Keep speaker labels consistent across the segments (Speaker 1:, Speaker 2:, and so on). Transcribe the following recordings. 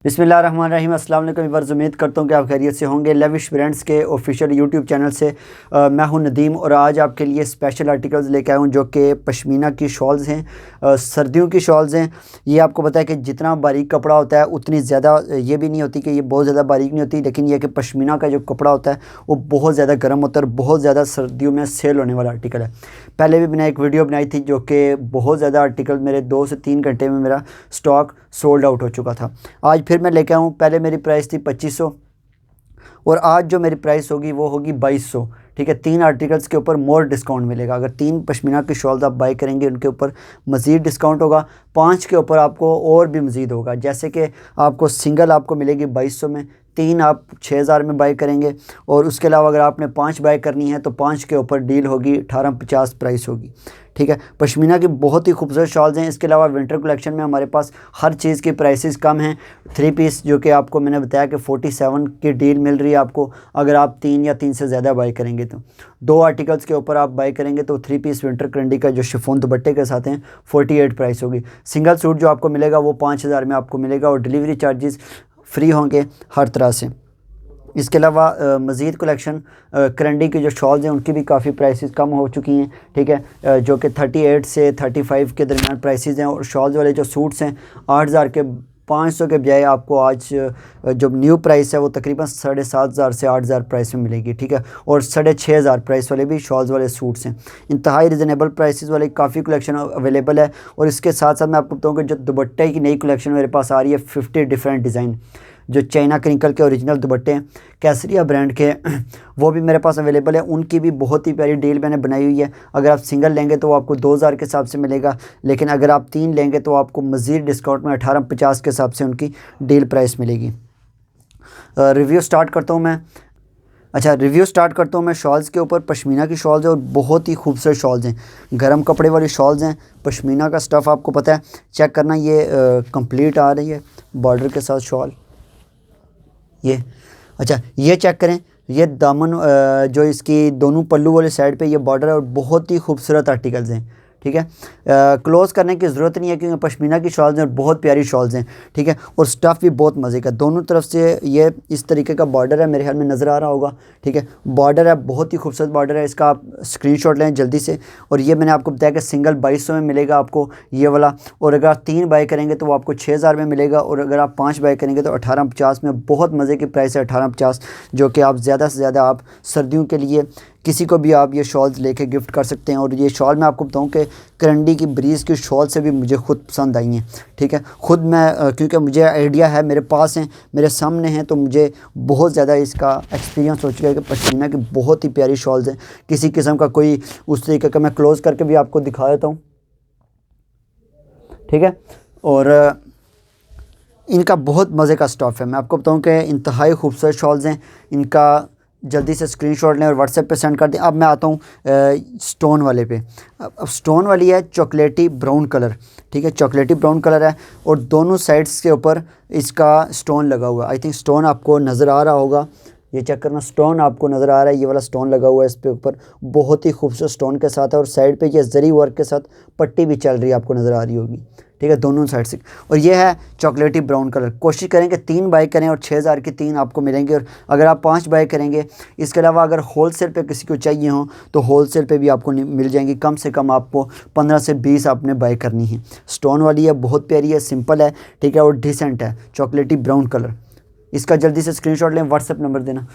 Speaker 1: बिस्मिल्लाहिर्रहमानिर्रहीम। अस्सलाम वालेकुम व्यूअर्स, उम्मीद करता हूँ कि आप खैरियत से होंगे। लेविश ब्रांड्स के ऑफिशियल यूट्यूब चैनल से मैं हूँ नदीम और आज आपके लिए स्पेशल आर्टिकल्स लेके आया हूँ जो कि पश्मीना की शॉल्स हैं, सर्दियों की शॉल्स हैं। ये आपको पता है कि जितना बारीक कपड़ा होता है उतनी ज़्यादा ये भी नहीं होती कि ये बहुत ज़्यादा बारीक नहीं होती, लेकिन यह कि पश्मीना का जो कपड़ा होता है वो बहुत ज़्यादा गर्म होता है और बहुत ज़्यादा सर्दियों में सेल होने वाला आर्टिकल है। पहले भी मैंने एक वीडियो बनाई थी जो कि बहुत ज़्यादा आर्टिकल मेरे 2 से 3 घंटे में मेरा स्टॉक सोल्ड आउट हो चुका था। आज फिर मैं लेके आऊँ। पहले मेरी प्राइस थी 2500 और आज जो मेरी प्राइस होगी वो होगी 2200। ठीक है, 3 आर्टिकल्स के ऊपर मोर डिस्काउंट मिलेगा। अगर 3 पश्मीना की शॉल्स आप बाई करेंगे उनके ऊपर मज़ीद डिस्काउंट होगा। 5 के ऊपर आपको और भी मज़ीद होगा। जैसे कि आपको सिंगल आपको मिलेगी 2200 में, 3 आप 6000 में बाई करेंगे और उसके अलावा अगर आपने 5 बाई करनी है तो 5 के ऊपर डील होगी, 1850 प्राइस होगी। ठीक है, पश्मीना की बहुत ही खूबसूरत शॉल्स हैं। इसके अलावा विंटर कलेक्शन में हमारे पास हर चीज़ की प्राइसेस कम हैं। 3 पीस जो कि आपको मैंने बताया कि 47 की डील मिल रही है आपको अगर आप 3 या 3 से ज़्यादा बाई करेंगे तो। 2 आर्टिकल्स के ऊपर आप बाई करेंगे तो 3 पीस विंटर क्रंडी का जो शिफॉन दुपट्टे के साथ हैं 48 प्राइस होगी। सिंगल सूट जो आपको मिलेगा वो 5000 में आपको मिलेगा और डिलीवरी चार्जेस फ्री होंगे हर तरह से। इसके अलावा मज़ीद कलेक्शन क्रंडी की जो शॉल्स हैं उनकी भी काफ़ी प्राइसेस कम हो चुकी हैं। ठीक है, जो कि 38 से 35 के दरमियान प्राइसेस हैं और शॉल्स वाले जो सूट्स हैं 8000 के 500 के बजाय आपको आज जो न्यू प्राइस है वो तकरीबन 7500 से 8000 प्राइस में मिलेगी। ठीक है, और 6500 प्राइस वाले भी शॉल्स वाले सूट्स हैं। इंतहाई रिजनेबल प्राइसेस वाले काफ़ी कलेक्शन अवेलेबल है। और इसके साथ साथ मैं आपको बताऊँ कि जो दुपट्टे की नई कलेक्शन मेरे पास आ रही है 50 डिफरेंट डिज़ाइन जो चाइना क्रिंकल के ओरिजिनल दुपट्टे हैं कैसरिया ब्रांड के वो भी मेरे पास अवेलेबल है। उनकी भी बहुत ही प्यारी डील मैंने बनाई हुई है। अगर आप सिंगल लेंगे तो आपको 2000 के हिसाब से मिलेगा, लेकिन अगर आप 3 लेंगे तो आपको मज़ीद डिस्काउंट में 1850 के हिसाब से उनकी डील प्राइस मिलेगी। रिव्यू स्टार्ट करता हूँ मैं। रिव्यू स्टार्ट करता हूँ मैं शॉल्स के ऊपर। पश्मीना की शॉल्स हैं और बहुत ही खूबसूरत शॉल्स हैं, गर्म कपड़े वाली शॉल्स हैं। पश्मीना का स्टफ़ आपको पता है, चेक करना, ये कंप्लीट आ रही है बॉर्डर के साथ शॉल। ये चेक करें, ये दामन जो इसकी दोनों पल्लू वाले साइड पे ये बॉर्डर है और बहुत ही खूबसूरत आर्टिकल्स हैं। ठीक है, क्लोज़ करने की ज़रूरत नहीं है क्योंकि पश्मीना की शॉल्स हैं और बहुत प्यारी शॉल्स हैं। ठीक है, और स्टफ़ भी बहुत मज़े का, दोनों तरफ से ये इस तरीके का बॉर्डर है, मेरे ख्याल में नज़र आ रहा होगा। ठीक है, बॉर्डर है, बहुत ही खूबसूरत बॉर्डर है। इसका आप स्क्रीनशॉट लें जल्दी से। और ये मैंने आपको बताया कि सिंगल 2200 में मिलेगा आपको ये वाला, और अगर आप 3 बाई करेंगे तो वो आपको 6000 में मिलेगा और अगर आप 5 बाई करेंगे तो 1850 में। बहुत मज़े की प्राइस है 1850, जो कि आप ज़्यादा से ज़्यादा आप सर्दियों के लिए किसी को भी आप ये शॉल्स लेके गिफ्ट कर सकते हैं। और ये शॉल मैं आपको बताऊं कि क्रंडी की ब्रीज़ की शॉल से भी मुझे खुद पसंद आई हैं। ठीक है, खुद मैं क्योंकि मुझे आइडिया है, मेरे पास हैं, मेरे सामने हैं, तो मुझे बहुत ज़्यादा इसका एक्सपीरियंस हो चुका है कि पश्मीना की बहुत ही प्यारी शॉल्स हैं। किसी किस्म का कोई उस तरीके का मैं क्लोज़ करके भी आपको दिखा देता हूँ। ठीक है, और इनका बहुत मज़े का स्टफ़ है। मैं आपको बताऊँ कि इंतहाई खूबसूरत शॉल्स हैं। इनका जल्दी से स्क्रीनशॉट लें और व्हाट्सएप पे सेंड कर दें। अब मैं आता हूँ स्टोन वाले पे। अब स्टोन वाली है चॉकलेटी ब्राउन कलर। ठीक है, चॉकलेटी ब्राउन कलर है और दोनों साइड्स के ऊपर इसका स्टोन लगा हुआ है। आई थिंक स्टोन आपको नज़र आ रहा होगा, ये चेक करना, स्टोन आपको नज़र आ रहा है, ये वाला स्टोन लगा हुआ है इस पे ऊपर, बहुत ही खूबसूरत स्टोन के साथ है। और साइड पे ये जरी वर्क के साथ पट्टी भी चल रही है, आपको नज़र आ रही होगी। ठीक है, दोनों साइड से। और ये है चॉकलेटी ब्राउन कलर। कोशिश करें कि 3 बाई करें और 6000 की 3 आपको मिलेंगे। और अगर आप 5 बाई करेंगे, इसके अलावा अगर होल सेल पर किसी को चाहिए हो तो होल सेल पर भी आपको मिल जाएंगी। कम से कम आपको 15 से 20 आपने बाई करनी है। स्टोन वाली है, बहुत प्यारी है, सिंपल है। ठीक है, और डिसेंट है, चॉकलेटी ब्राउन कलर। इसका जल्दी से स्क्रीनशॉट लें, व्हाट्सएप नंबर देना।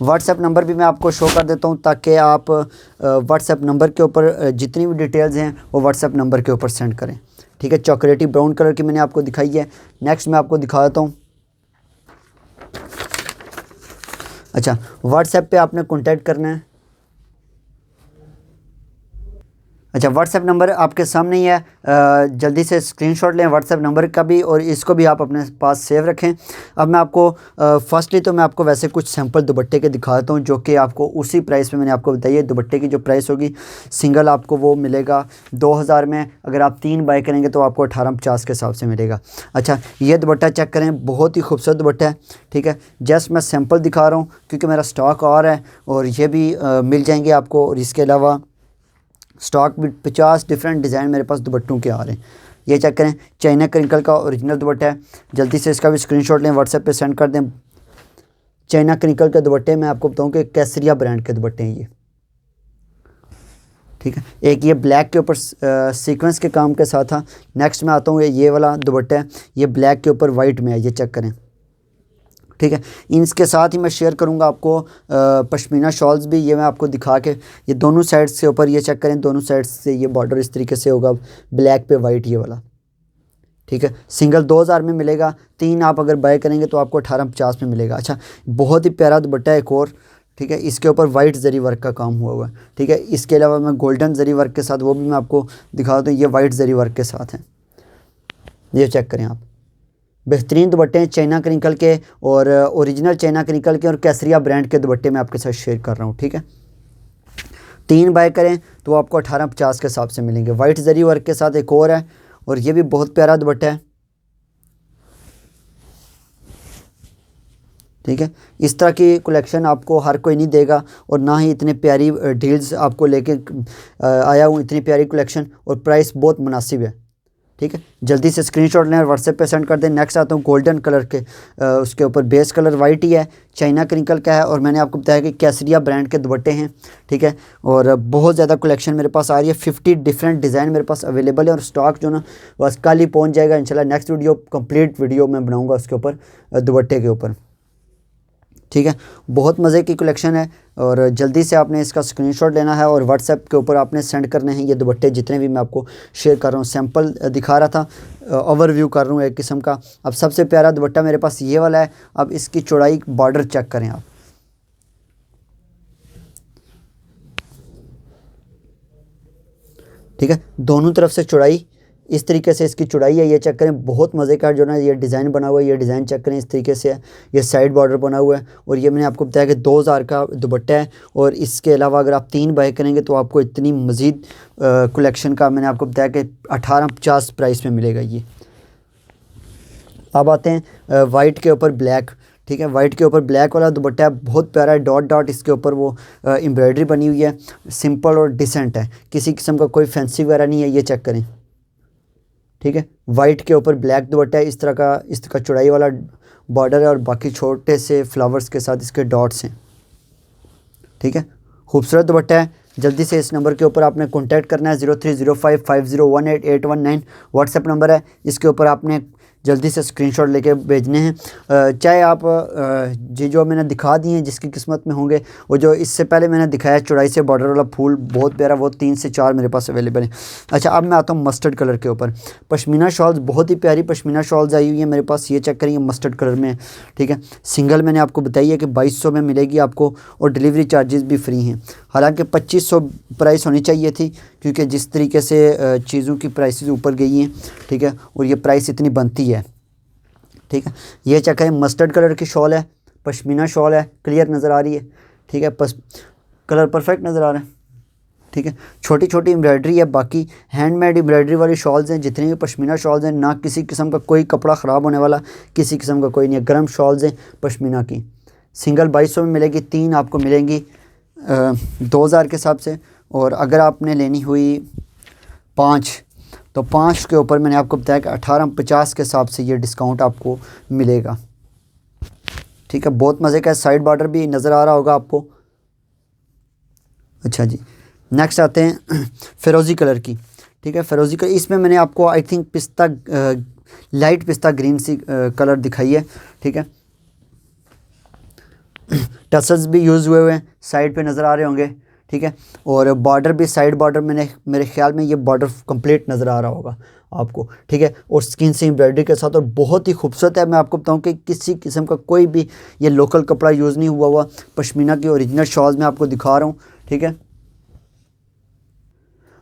Speaker 1: व्हाट्सएप नंबर भी मैं आपको शो कर देता हूँ ताकि आप व्हाट्सएप नंबर के ऊपर जितनी भी डिटेल्स हैं वो व्हाट्सएप नंबर के ऊपर सेंड करें। ठीक है, चॉकलेटी ब्राउन कलर की मैंने आपको दिखाई है। नेक्स्ट मैं आपको दिखा देता हूँ। व्हाट्सएप पे आपने कॉन्टैक्ट करना है। व्हाट्सएप नंबर आपके सामने ही है, जल्दी से स्क्रीनशॉट लें व्हाट्सएप नंबर का भी और इसको भी आप अपने पास सेव रखें। अब मैं आपको फर्स्टली तो मैं आपको वैसे कुछ सैंपल दुपट्टे के दिखा देता हूँ जो कि आपको उसी प्राइस में मैंने आपको बताई है। दुपट्टे की जो प्राइस होगी सिंगल आपको वो मिलेगा 2000 में, अगर आप 3 बाई करेंगे तो आपको 1850 के हिसाब से मिलेगा। ये दुपट्टा चेक करें, बहुत ही खूबसूरत दुपट्टा है। ठीक है, जस्ट मैं सैंपल दिखा रहा हूँ क्योंकि मेरा स्टॉक और है और ये भी मिल जाएंगे आपको। और इसके अलावा स्टॉक भी 50 डिफरेंट डिज़ाइन मेरे पास दुपट्टों के आ रहे हैं। ये चेक करें, चाइना क्रिंकल का ओरिजिनल दुपट्टा है। जल्दी से इसका भी स्क्रीनशॉट लें, व्हाट्सएप पे सेंड कर दें। चाइना क्रिंकल के दुपट्टे मैं आपको बताऊं कि केसरिया ब्रांड के दुपट्टे हैं ये, ठीक है। एक ये ब्लैक के ऊपर सीक्वेंस के काम के साथ था। नेक्स्ट में आता हूँ, ये वाला दुपट्टा है, ये ब्लैक के ऊपर वाइट में है, ये चेक करें, ठीक है। इसके साथ ही मैं शेयर करूंगा आपको पश्मीना शॉल्स भी, ये मैं आपको दिखा के, ये दोनों साइड्स के ऊपर ये चेक करें, दोनों साइड्स से ये बॉर्डर इस तरीके से होगा, ब्लैक पे वाइट ये वाला, ठीक है। सिंगल 2000 में मिलेगा, 3 आप अगर बाय करेंगे तो आपको 1850 में मिलेगा। अच्छा, बहुत ही प्यारा दुपट्टा है एक और, ठीक है। इसके ऊपर वाइट जरी वर्क का काम हुआ है, ठीक है। इसके अलावा मैं गोल्डन जरी वर्क के साथ वो भी मैं आपको दिखा दूँ, ये वाइट जरी वर्क के साथ है, ये चेक करें आप। बेहतरीन दुपट्टे हैं चाइना क्रिंकल के, और ओरिजिनल चाइना क्रिंकल के और केसरिया ब्रांड के दुपट्टे मैं आपके साथ शेयर कर रहा हूँ, ठीक है। 3 बाय करें तो आपको 1850 के हिसाब से मिलेंगे। वाइट जरी वर्क के साथ एक और है, और ये भी बहुत प्यारा दुपट्टा है, ठीक है। इस तरह की कलेक्शन आपको हर कोई नहीं देगा, और ना ही इतने प्यारी डील्स आपको लेके आया हूँ, इतनी प्यारी कलेक्शन, और प्राइस बहुत मुनासिब है, ठीक है। जल्दी से स्क्रीनशॉट लें और व्हाट्सएप पे सेंड कर दें। नेक्स्ट आता हूँ गोल्डन कलर के, उसके ऊपर बेस कलर वाइट ही है, चाइना क्रिंकल का है, और मैंने आपको बताया कि केसरिया ब्रांड के दुपट्टे हैं, ठीक है। और बहुत ज़्यादा कलेक्शन मेरे पास आ रही है, 50 डिफरेंट डिज़ाइन मेरे पास अवेलेबल है, और स्टॉक जो ना बस कल ही पहुँच जाएगा इंशाल्लाह। नेक्स्ट वीडियो कंप्लीट वीडियो मैं बनाऊँगा उसके ऊपर, दुपट्टे के ऊपर, ठीक है। बहुत मज़े की कलेक्शन है, और जल्दी से आपने इसका स्क्रीनशॉट लेना है और व्हाट्सएप के ऊपर आपने सेंड करने हैं ये दुपट्टे, जितने भी मैं आपको शेयर कर रहा हूँ। सैंपल दिखा रहा था, ओवरव्यू कर रहा हूँ एक किस्म का। अब सबसे प्यारा दुपट्टा मेरे पास ये वाला है। अब इसकी चौड़ाई, बॉर्डर चेक करें आप, ठीक है। दोनों तरफ से चौड़ाई इस तरीके से इसकी चौड़ाई है, ये चेक करें। बहुत मज़े का जो ना ये डिज़ाइन बना हुआ है, ये डिज़ाइन चेक करें, इस तरीके से है। ये साइड बॉर्डर बना हुआ है, और ये मैंने आपको बताया कि 2000 का दुपट्टा है। और इसके अलावा अगर आप 3 बाय करेंगे तो आपको इतनी मज़ीद कलेक्शन का मैंने आपको बताया कि 1850 प्राइस में मिलेगा ये। अब आते हैं वाइट के ऊपर ब्लैक, ठीक है। वाइट के ऊपर ब्लैक वाला दुपट्टा है, बहुत प्यारा है, डॉट डॉट इसके ऊपर वो एम्ब्रॉयडरी बनी हुई है, सिंपल और डिसेंट है, किसी किस्म का कोई फैंसी वगैरह नहीं है, ये चेक करें, ठीक है। वाइट के ऊपर ब्लैक दुपट्टा है, इस तरह का इसका चौड़ाई वाला बॉर्डर है, और बाकी छोटे से फ्लावर्स के साथ इसके डॉट्स हैं, ठीक है। खूबसूरत दुपट्टा है। जल्दी से इस नंबर के ऊपर आपने कांटेक्ट करना है, 0305501881 व्हाट्सएप नंबर है। इसके ऊपर आपने जल्दी से स्क्रीनशॉट लेके भेजने हैं। चाहे आप ये जो मैंने दिखा दिए हैं जिसकी किस्मत में होंगे, वो जो इससे पहले मैंने दिखाया चौड़ाई से बॉर्डर वाला फूल बहुत प्यारा, वो 3 से 4 मेरे पास अवेलेबल है। अच्छा, अब मैं आता हूँ मस्टर्ड कलर के ऊपर। पश्मीना शॉल्स, बहुत ही प्यारी पश्मीना शॉल्स आई हुई है मेरे पास, ये चेक करिए, मस्टर्ड कलर में, ठीक है। सिंगल मैंने आपको बताई है कि 2200 में मिलेगी आपको, और डिलीवरी चार्जेस भी फ्री हैं। हालांकि 2500 प्राइस होनी चाहिए थी, क्योंकि जिस तरीके से चीज़ों की प्राइसेस ऊपर गई हैं, ठीक है, और ये प्राइस इतनी बनती है, ठीक है। ये चेक करें, मस्टर्ड कलर की शॉल है, पश्मीना शॉल है, क्लियर नज़र आ रही है, ठीक है। कलर परफेक्ट नज़र आ रहा है, ठीक है। छोटी छोटी एम्ब्रॉयडरी है, बाकी हैंडमेड एम्ब्रॉयडरी वाली शॉल्स हैं, जितनी भी पश्मीना शॉल्स हैं, ना किसी किस्म का कोई कपड़ा ख़राब होने वाला, किसी किस्म का कोई नहीं है। गर्म शॉल्स हैं पश्मीना की, सिंगल 2200 में मिलेगी, 3 आपको मिलेंगी 2000 के हिसाब से, और अगर आपने लेनी हुई 5 तो 5 के ऊपर मैंने आपको बताया कि 1850 के हिसाब से ये डिस्काउंट आपको मिलेगा, ठीक है। बहुत मज़े का साइड बॉर्डर भी नज़र आ रहा होगा आपको। अच्छा जी, नेक्स्ट आते हैं फ़िरोज़ी कलर की, ठीक है। फ़िरोज़ी कलर, इसमें मैंने आपको आई थिंक पिस्ता, लाइट पिस्ता ग्रीन सी कलर दिखाई है, ठीक है। टसल्स भी यूज़ हुए हैं, साइड पे नज़र आ रहे होंगे, ठीक है। और बॉर्डर भी, साइड बॉर्डर मेरे ख्याल में ये बॉर्डर कंप्लीट नज़र आ रहा होगा आपको, ठीक है। और स्किन से एम्ब्रॉयडरी के साथ, और बहुत ही खूबसूरत है। मैं आपको बताऊं कि किसी किस्म का कोई भी ये लोकल कपड़ा यूज़ नहीं हुआ हुआ, पश्मीना की ओरिजिनल शॉल्स मैं आपको दिखा रहा हूँ, ठीक है।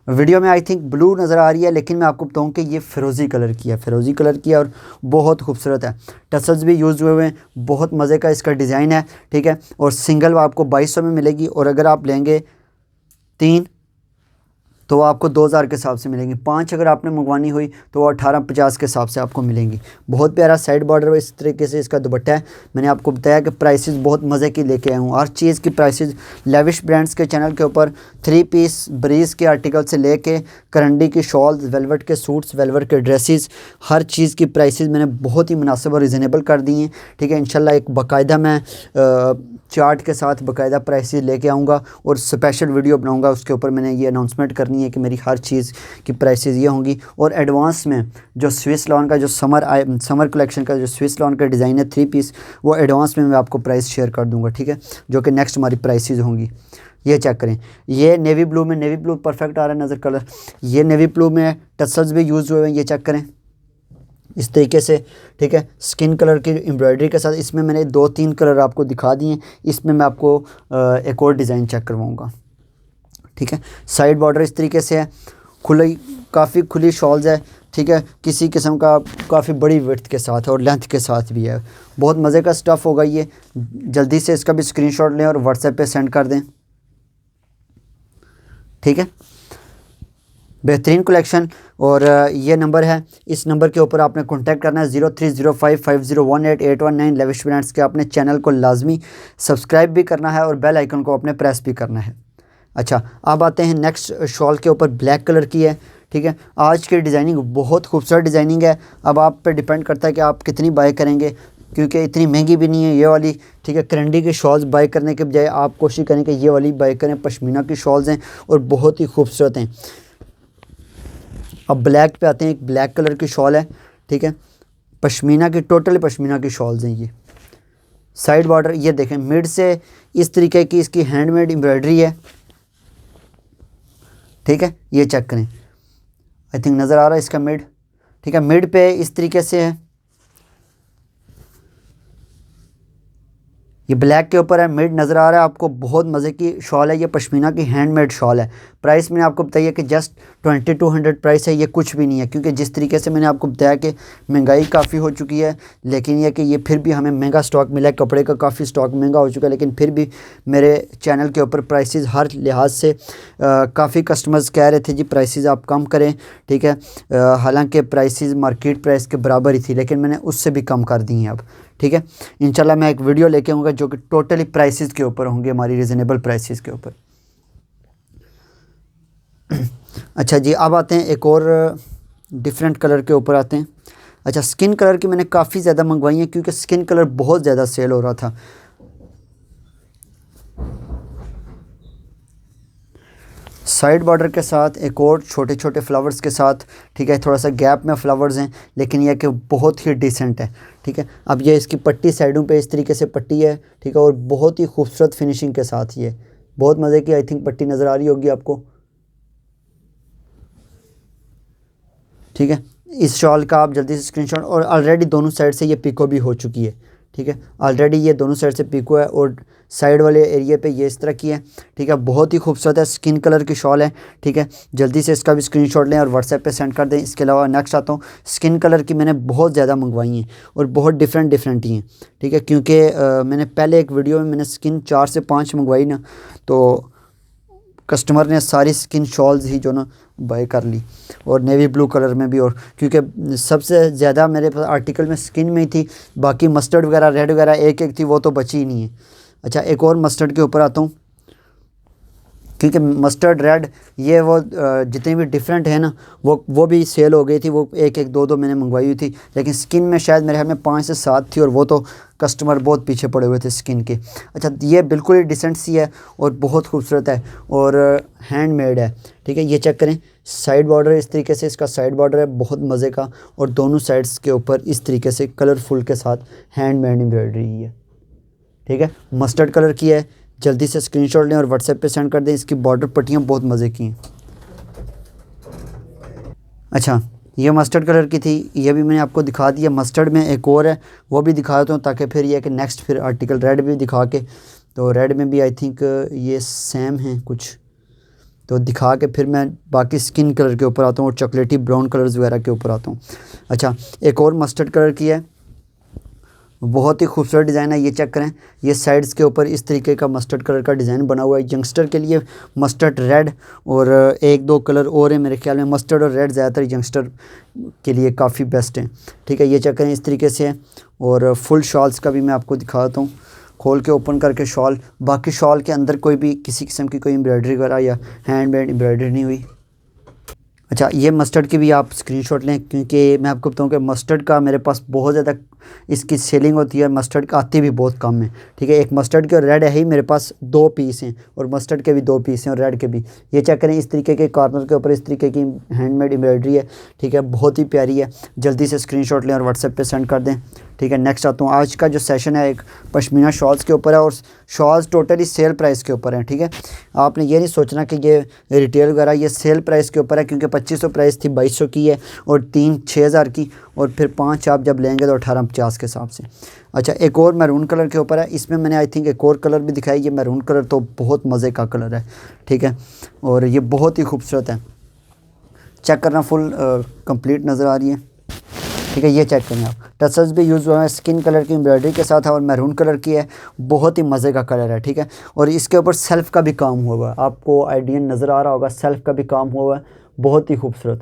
Speaker 1: वीडियो में आई थिंक ब्लू नज़र आ रही है, लेकिन मैं आपको बताऊं कि ये फ़िरोज़ी कलर की है, फ़िरोज़ी कलर की है, और बहुत खूबसूरत है। टसल्स भी यूज़ हुए हुए हैं, बहुत मज़े का इसका डिज़ाइन है, ठीक है। और सिंगल आपको 2200 में मिलेगी, और अगर आप लेंगे 3 तो वो आपको 2000 के हिसाब से मिलेंगी। 5 अगर आपने मंगवानी हुई तो वो 1850 के हिसाब से आपको मिलेंगी। बहुत प्यारा साइड बॉर्डर इस तरीके से इसका दुपट्टा है। मैंने आपको बताया कि प्राइसेस बहुत मज़े की लेके आया हूँ। हर चीज़ की प्राइसेस लेविश ब्रांड्स के चैनल के ऊपर 3 पीस ब्रीज़ के आर्टिकल से लेके करंडी की शॉल्स, वेलवेट के सूट्स, वेलवेट के ड्रेसेस, हर चीज़ की प्राइसेस मैंने बहुत ही मुनासिब और रिजनेबल कर दी हैं। ठीक है, इंशाल्लाह एक बाकायदा मैं चार्ट के साथ बाकायदा प्राइसेस लेके आऊँगा और स्पेशल वीडियो बनाऊँगा। उसके ऊपर मैंने ये अनाउंसमेंट करनी है कि मेरी हर चीज़ की प्राइसेस ये होंगी। और एडवांस में जो स्विस लॉन का जो समर कलेक्शन का जो स्विस लॉन का डिज़ाइन है 3 पीस, वो एडवांस में मैं आपको प्राइस शेयर कर दूँगा। ठीक है, जो कि नेक्स्ट हमारी प्राइसेस होंगी। ये चेक करें, ये नेवी ब्लू में, नेवी ब्लू परफेक्ट आ रहा है नज़र कलर। ये नेवी ब्लू में टसल्स भी यूज़ हुए हैं, ये चेक करें इस तरीके से। ठीक है, स्किन कलर की एम्ब्रॉयडरी के साथ। इसमें मैंने 2-3 कलर आपको दिखा दिए। इसमें मैं आपको एक और डिज़ाइन चेक करवाऊँगा। ठीक है, साइड बॉर्डर इस तरीके से है, खुली काफ़ी खुली शॉल्स है। ठीक है, किसी किस्म का काफ़ी बड़ी विड्थ के साथ और लेंथ के साथ भी है। बहुत मज़े का स्टफ़ होगा ये। जल्दी से इसका भी स्क्रीनशॉट लें और व्हाट्सएप पे सेंड कर दें। ठीक है, बेहतरीन कलेक्शन। और ये नंबर है, इस नंबर के ऊपर आपने कांटेक्ट करना है 030550188119 लेविश ब्रांड्स के। अपने चैनल को लाजमी सब्सक्राइब भी करना है और बेल आइकन को अपने प्रेस भी करना है। अच्छा, अब आते हैं नेक्स्ट शॉल के ऊपर, ब्लैक कलर की है। ठीक है, आज की डिज़ाइनिंग बहुत खूबसूरत डिज़ाइनिंग है। अब आप पे डिपेंड करता है कि आप कितनी बाय करेंगे, क्योंकि इतनी महंगी भी नहीं है ये वाली। ठीक है, करंडी की शॉल्स बाय करने के बजाय आप कोशिश करें कि ये वाली बाय करें। पश्मीना की शॉल्स हैं और बहुत ही खूबसूरत हैं। अब ब्लैक पे आते हैं, एक ब्लैक कलर की शॉल है। ठीक है, पश्मीना की, टोटली पश्मीना की शॉल्स हैं ये। साइड बॉर्डर ये देखें, मिड से इस तरीके की इसकी हैंडमेड एम्ब्रॉयडरी है। ठीक है, ये चेक करें, आई थिंक नज़र आ रहा है इसका मिड। ठीक है, मिड पे इस तरीके से है, ये ब्लैक के ऊपर है, मिड नज़र आ रहा है आपको। बहुत मज़े की शॉल है ये, पश्मीना की हैंडमेड शॉल है। प्राइस मैंने आपको बताया कि जस्ट 2200 प्राइस है। ये कुछ भी नहीं है, क्योंकि जिस तरीके से मैंने आपको बताया कि महंगाई काफ़ी हो चुकी है, लेकिन यह कि ये फिर भी हमें महंगा स्टॉक मिला है। कपड़े का काफ़ी स्टॉक महंगा हो चुका है, लेकिन फिर भी मेरे चैनल के ऊपर प्राइसेस हर लिहाज से काफ़ी कस्टमर्स कह रहे थे जी प्राइसेस आप कम करें। ठीक है, हालांकि प्राइसेस मार्केट प्राइस के बराबर ही थी, लेकिन मैंने उससे भी कम कर दी हैं अब। ठीक है, इंशाल्लाह मैं एक वीडियो लेके आऊँगा जो कि टोटली प्राइसेस के ऊपर होंगे, हमारी रिजनेबल प्राइसेस के ऊपर। अच्छा जी, अब आते हैं एक और डिफरेंट कलर के ऊपर आते हैं। अच्छा, स्किन कलर की मैंने काफ़ी ज़्यादा मंगवाई हैं, क्योंकि स्किन कलर बहुत ज़्यादा सेल हो रहा था। साइड बॉर्डर के साथ एक और छोटे छोटे फ्लावर्स के साथ। ठीक है, थोड़ा सा गैप में फ्लावर्स हैं, लेकिन यह कि बहुत ही डिसेंट है। ठीक है, अब ये इसकी पट्टी साइडों पे इस तरीके से पट्टी है। ठीक है, और बहुत ही खूबसूरत फिनिशिंग के साथ ये बहुत मज़े की आई थिंक पट्टी नज़र आ रही होगी आपको। ठीक है, इस शॉल का आप जल्दी से स्क्रीनशॉट, और ऑलरेडी दोनों साइड से ये पिको भी हो चुकी है। ठीक है, ऑलरेडी ये दोनों साइड से पिको है और साइड वाले एरिया पे ये इस तरह की है। ठीक है, बहुत ही खूबसूरत है, स्किन कलर की शॉल है। ठीक है, जल्दी से इसका भी स्क्रीनशॉट लें और व्हाट्सएप पे सेंड कर दें। इसके अलावा नेक्स्ट आता हूँ, स्किन कलर की मैंने बहुत ज़्यादा मंगवाई हैं और बहुत डिफरेंट ही हैं। ठीक है, क्योंकि मैंने पहले एक वीडियो में मैंने स्किन 4 से 5 मंगवाई ना, तो कस्टमर ने सारी स्किन शॉल्स ही जो ना बाय कर ली, और नेवी ब्लू कलर में भी। और क्योंकि सबसे ज़्यादा मेरे पास आर्टिकल में स्किन में ही थी, बाकी मस्टर्ड वगैरह रेड वगैरह एक एक थी, वो तो बची ही नहीं है। अच्छा, एक और मस्टर्ड के ऊपर आता हूँ, क्योंकि मस्टर्ड रेड ये वो जितनी भी डिफरेंट है ना, वो भी सेल हो गई थी। वो एक एक दो मैंने मंगवाई हुई थी, लेकिन स्किन में शायद मेरे ख्याल में 5 से 7 थी, और वो तो कस्टमर बहुत पीछे पड़े हुए थे स्किन के। अच्छा, ये बिल्कुल ही डिसेंट सी है और बहुत खूबसूरत है और हैंडमेड है। ठीक है, ये चेक करें, साइड बॉर्डर इस तरीके से इसका साइड बॉर्डर है, बहुत मज़े का, और दोनों साइड्स के ऊपर इस तरीके से कलरफुल के साथ हैंडमेड एम्ब्रॉयडरी है। ठीक है, मस्टर्ड कलर की है। जल्दी से स्क्रीनशॉट लें और व्हाट्सएप पे सेंड कर दें। इसकी बॉर्डर पट्टियाँ बहुत मज़े की हैं। अच्छा, ये मस्टर्ड कलर की थी, ये भी मैंने आपको दिखा दिया। मस्टर्ड में एक और है, वो भी दिखा देता हूँ, ताकि फिर ये कि नेक्स्ट फिर आर्टिकल रेड भी दिखा के, तो रेड में भी आई थिंक ये सेम है कुछ, तो दिखा के फिर मैं बाकी स्किन कलर के ऊपर आता हूँ और चॉकलेटी ब्राउन कलर्स वगैरह के ऊपर आता हूँ। अच्छा, एक और मस्टर्ड कलर की है, बहुत ही खूबसूरत डिज़ाइन है। ये चेक करें, ये साइड्स के ऊपर इस तरीके का मस्टर्ड कलर का डिज़ाइन बना हुआ है। यंगस्टर के लिए मस्टर्ड रेड और एक दो कलर और है मेरे ख्याल में। मस्टर्ड और रेड ज़्यादातर यंगस्टर के लिए काफ़ी बेस्ट हैं, ठीक है। ये चेक करें, इस तरीके से है। और फुल शॉल्स का भी मैं आपको दिखाता हूँ, खोल के ओपन करके शॉल। बाकी शॉल के अंदर कोई भी किसी किस्म की कोई एम्ब्रॉयडरी वगैरह या हैंडमेड एम्ब्रॉयडरी नहीं हुई। अच्छा, ये मस्टर्ड की भी आप स्क्रीनशॉट लें, क्योंकि मैं आपको बताऊं कि मस्टर्ड का मेरे पास बहुत ज़्यादा इसकी सेलिंग होती है। मस्टर्ड का आती भी बहुत कम है, ठीक है। एक मस्टर्ड के और रेड है ही मेरे पास 2 पीस हैं, और मस्टर्ड के भी 2 पीस हैं और रेड के भी। ये चेक करें, इस तरीके के कॉर्नर के ऊपर इस तरीके की हैंडमेड एम्ब्रॉयडरी है, ठीक है। बहुत ही प्यारी है। जल्दी से स्क्रीनशॉट लें और व्हाट्सएप पे सेंड कर दें, ठीक है। नेक्स्ट आता हूँ, आज का जो सेशन है एक पश्मीना शॉल्स के ऊपर है, और शॉल्स टोटली सेल प्राइस के ऊपर हैं, ठीक है। आपने ये नहीं सोचना कि ये रिटेल वगैरह, ये सेल प्राइस के ऊपर है, क्योंकि 2500 प्राइस थी, 2200 की है, और 3 6000 की, और फिर 5 आप जब लेंगे तो 1850 के हिसाब से। अच्छा, एक और मैरून कलर के ऊपर है, इसमें मैंने आई थिंक एक और कलर भी दिखाया। ये मैरून कलर तो बहुत मज़े का कलर है, ठीक है, और ये बहुत ही खूबसूरत है। चेक करना, फुल कंप्लीट नज़र आ रही है, ठीक है। ये चेक करें आप, टसल्स भी यूज़ हुआ है, स्किन कलर की एम्ब्रॉयडरी के साथ है, और मैरून कलर की है। बहुत ही मज़े का कलर है, ठीक है। और इसके ऊपर सेल्फ़ का भी काम हुआ है, आपको आइडिया नज़र आ रहा होगा, सेल्फ़ का भी काम हुआ है, बहुत ही खूबसूरत,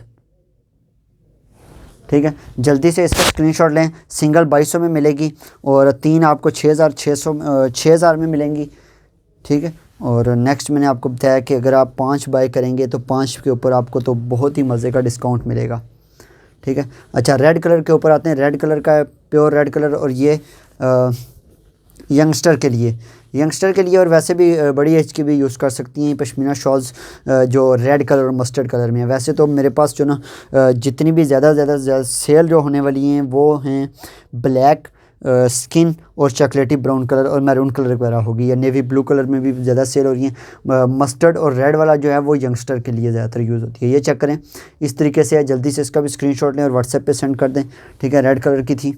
Speaker 1: ठीक है। जल्दी से इसका स्क्रीनशॉट लें। सिंगल 2200 में मिलेगी, और 3 आपको 6000 में मिलेंगी, ठीक है। और नेक्स्ट मैंने आपको बताया कि अगर आप 5 बाय करेंगे तो 5 के ऊपर आपको तो बहुत ही मज़े का डिस्काउंट मिलेगा, ठीक है। अच्छा, रेड कलर के ऊपर आते हैं। रेड कलर का है, प्योर रेड कलर, और ये यंगस्टर के लिए और वैसे भी बड़ी एज की भी यूज़ कर सकती हैं पश्मीना शॉल्स, जो रेड कलर और मस्टर्ड कलर में है। वैसे तो मेरे पास जो ना जितनी भी ज़्यादा सेल जो होने वाली हैं वो हैं ब्लैक, स्किन और चॉकलेटी ब्राउन कलर और मैरून कलर वगैरह होगी, या नेवी ब्लू कलर में भी ज़्यादा सेल हो रही हैं। मस्टर्ड और रेड वाला जो है वो यंगस्टर के लिए ज़्यादातर यूज़ होती है। ये चेक करें, इस तरीके से है। जल्दी से इसका भी स्क्रीनशॉट लें और व्हाट्सएप पे सेंड कर दें, ठीक है। रेड कलर की थी,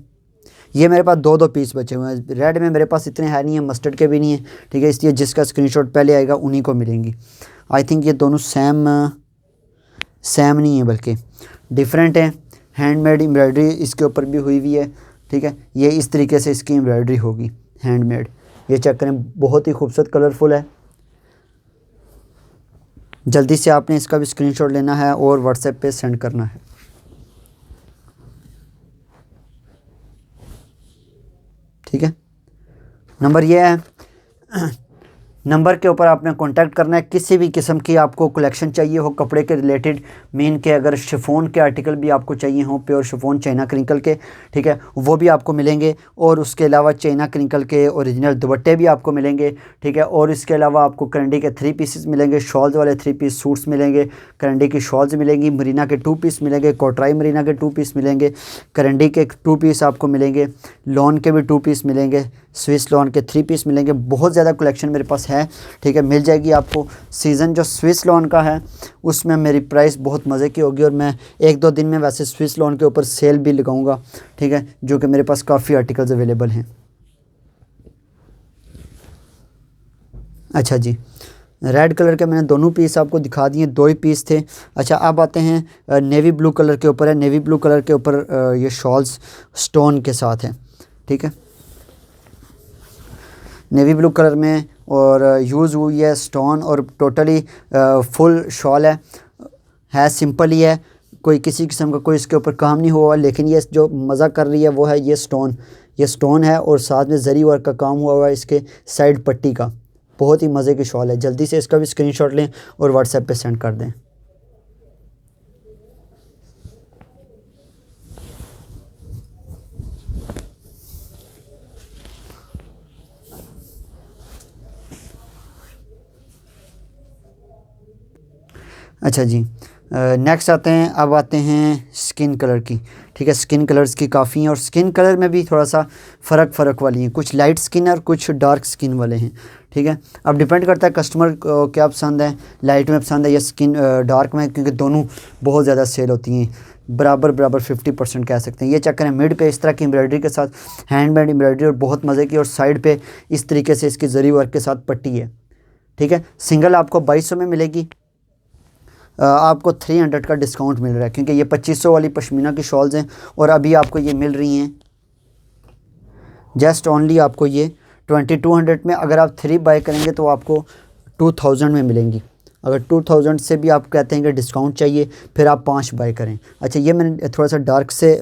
Speaker 1: ये मेरे पास 2 पीस बचे हुए हैं। रेड में मेरे पास इतने है नहीं है, मस्टर्ड के भी नहीं है, ठीक है। इसलिए जिसका स्क्रीनशॉट पहले आएगा उन्हीं को मिलेंगी। आई थिंक ये दोनों सेम नहीं है, बल्कि डिफरेंट है। हैंडमेड एम्ब्रॉयडरी इसके ऊपर भी हुई हुई है, ठीक है। ये इस तरीके से इसकी एम्ब्रॉयडरी होगी, हैंडमेड। ये चेक करें, बहुत ही खूबसूरत कलरफुल है। जल्दी से आपने इसका भी स्क्रीनशॉट लेना है और व्हाट्सएप पे सेंड करना है, ठीक है। नंबर ये है, नंबर के ऊपर आपने कांटेक्ट करना है। किसी भी किस्म की आपको कलेक्शन चाहिए हो कपड़े के रिलेटेड, मीन के अगर शिफॉन के आर्टिकल भी आपको चाहिए हो, प्योर शिफॉन चाइना क्रिंकल के, ठीक है, वो भी आपको मिलेंगे। और उसके अलावा चाइना क्रिंकल के ओरिजिनल दुपट्टे भी आपको मिलेंगे, ठीक है। और इसके अलावा आपको करंडी के 3 पीसेस मिलेंगे, शॉल्स वाले 3 पीस सूट्स मिलेंगे, करंडी की शॉल्स मिलेंगी, मरीना के 2 पीस मिलेंगे, कोटराई मरीना के 2 पीस मिलेंगे, करंडी के 2 पीस आपको मिलेंगे, लॉन के भी 2 पीस मिलेंगे, स्विस लॉन के 3 पीस मिलेंगे। बहुत ज़्यादा कलेक्शन मेरे पास है, ठीक है, मिल जाएगी आपको। सीज़न जो स्विस लॉन का है उसमें मेरी प्राइस बहुत मज़े की होगी, और मैं 1-2 दिन में वैसे स्विस लॉन के ऊपर सेल भी लगाऊंगा, ठीक है, जो कि मेरे पास काफ़ी आर्टिकल्स अवेलेबल हैं। अच्छा जी, रेड कलर के मैंने दोनों पीस आपको दिखा दिए, 2 ही पीस थे। अच्छा, अब आते हैं नेवी ब्लू कलर के ऊपर है। नेवी ब्लू कलर के ऊपर ये शॉल्स स्टोन के साथ है, ठीक है, नेवी ब्लू कलर में, और यूज़ हुई है स्टोन, और टोटली फुल शॉल है सिंपल ही है, कोई किसी किस्म का कोई इसके ऊपर काम नहीं हुआ। लेकिन ये जो मज़ा कर रही है वो है ये स्टोन है, और साथ में जरी वर्क का काम हुआ हुआ है इसके साइड पट्टी का। बहुत ही मज़े की शॉल है। जल्दी से इसका भी स्क्रीनशॉट लें और व्हाट्सएप पे सेंड कर दें। अच्छा जी, नेक्स्ट आते हैं, अब आते हैं स्किन कलर की, ठीक है। स्किन कलर्स की काफ़ी हैं, और स्किन कलर में भी थोड़ा सा फ़र्क वाली हैं, कुछ लाइट स्किन और कुछ डार्क स्किन वाले हैं, ठीक है। अब डिपेंड करता है कस्टमर को क्या पसंद है, लाइट में पसंद है या स्किन डार्क में, क्योंकि दोनों बहुत ज़्यादा सेल होती हैं, बराबर 50% कह सकते हैं। ये चेक करें, मिड पे इस तरह की एम्ब्रॉयडरी के साथ हैंडमेड एम्ब्रॉयडरी, और बहुत मज़े की, और साइड पे इस तरीके से इसकी जरी वर्क के साथ पट्टी है, ठीक है। सिंगल आपको 2200 में मिलेगी, आपको 300 का डिस्काउंट मिल रहा है, क्योंकि ये 2500 वाली पश्मीना की शॉल्स हैं, और अभी आपको ये मिल रही हैं जस्ट ओनली आपको ये 2200 में, अगर आप 3 बाय करेंगे तो आपको 2000 में मिलेंगी। अगर 2000 से भी आप कहते हैं कि डिस्काउंट चाहिए, फिर आप 5 बाय करें। अच्छा, ये मैंने थोड़ा सा डार्क से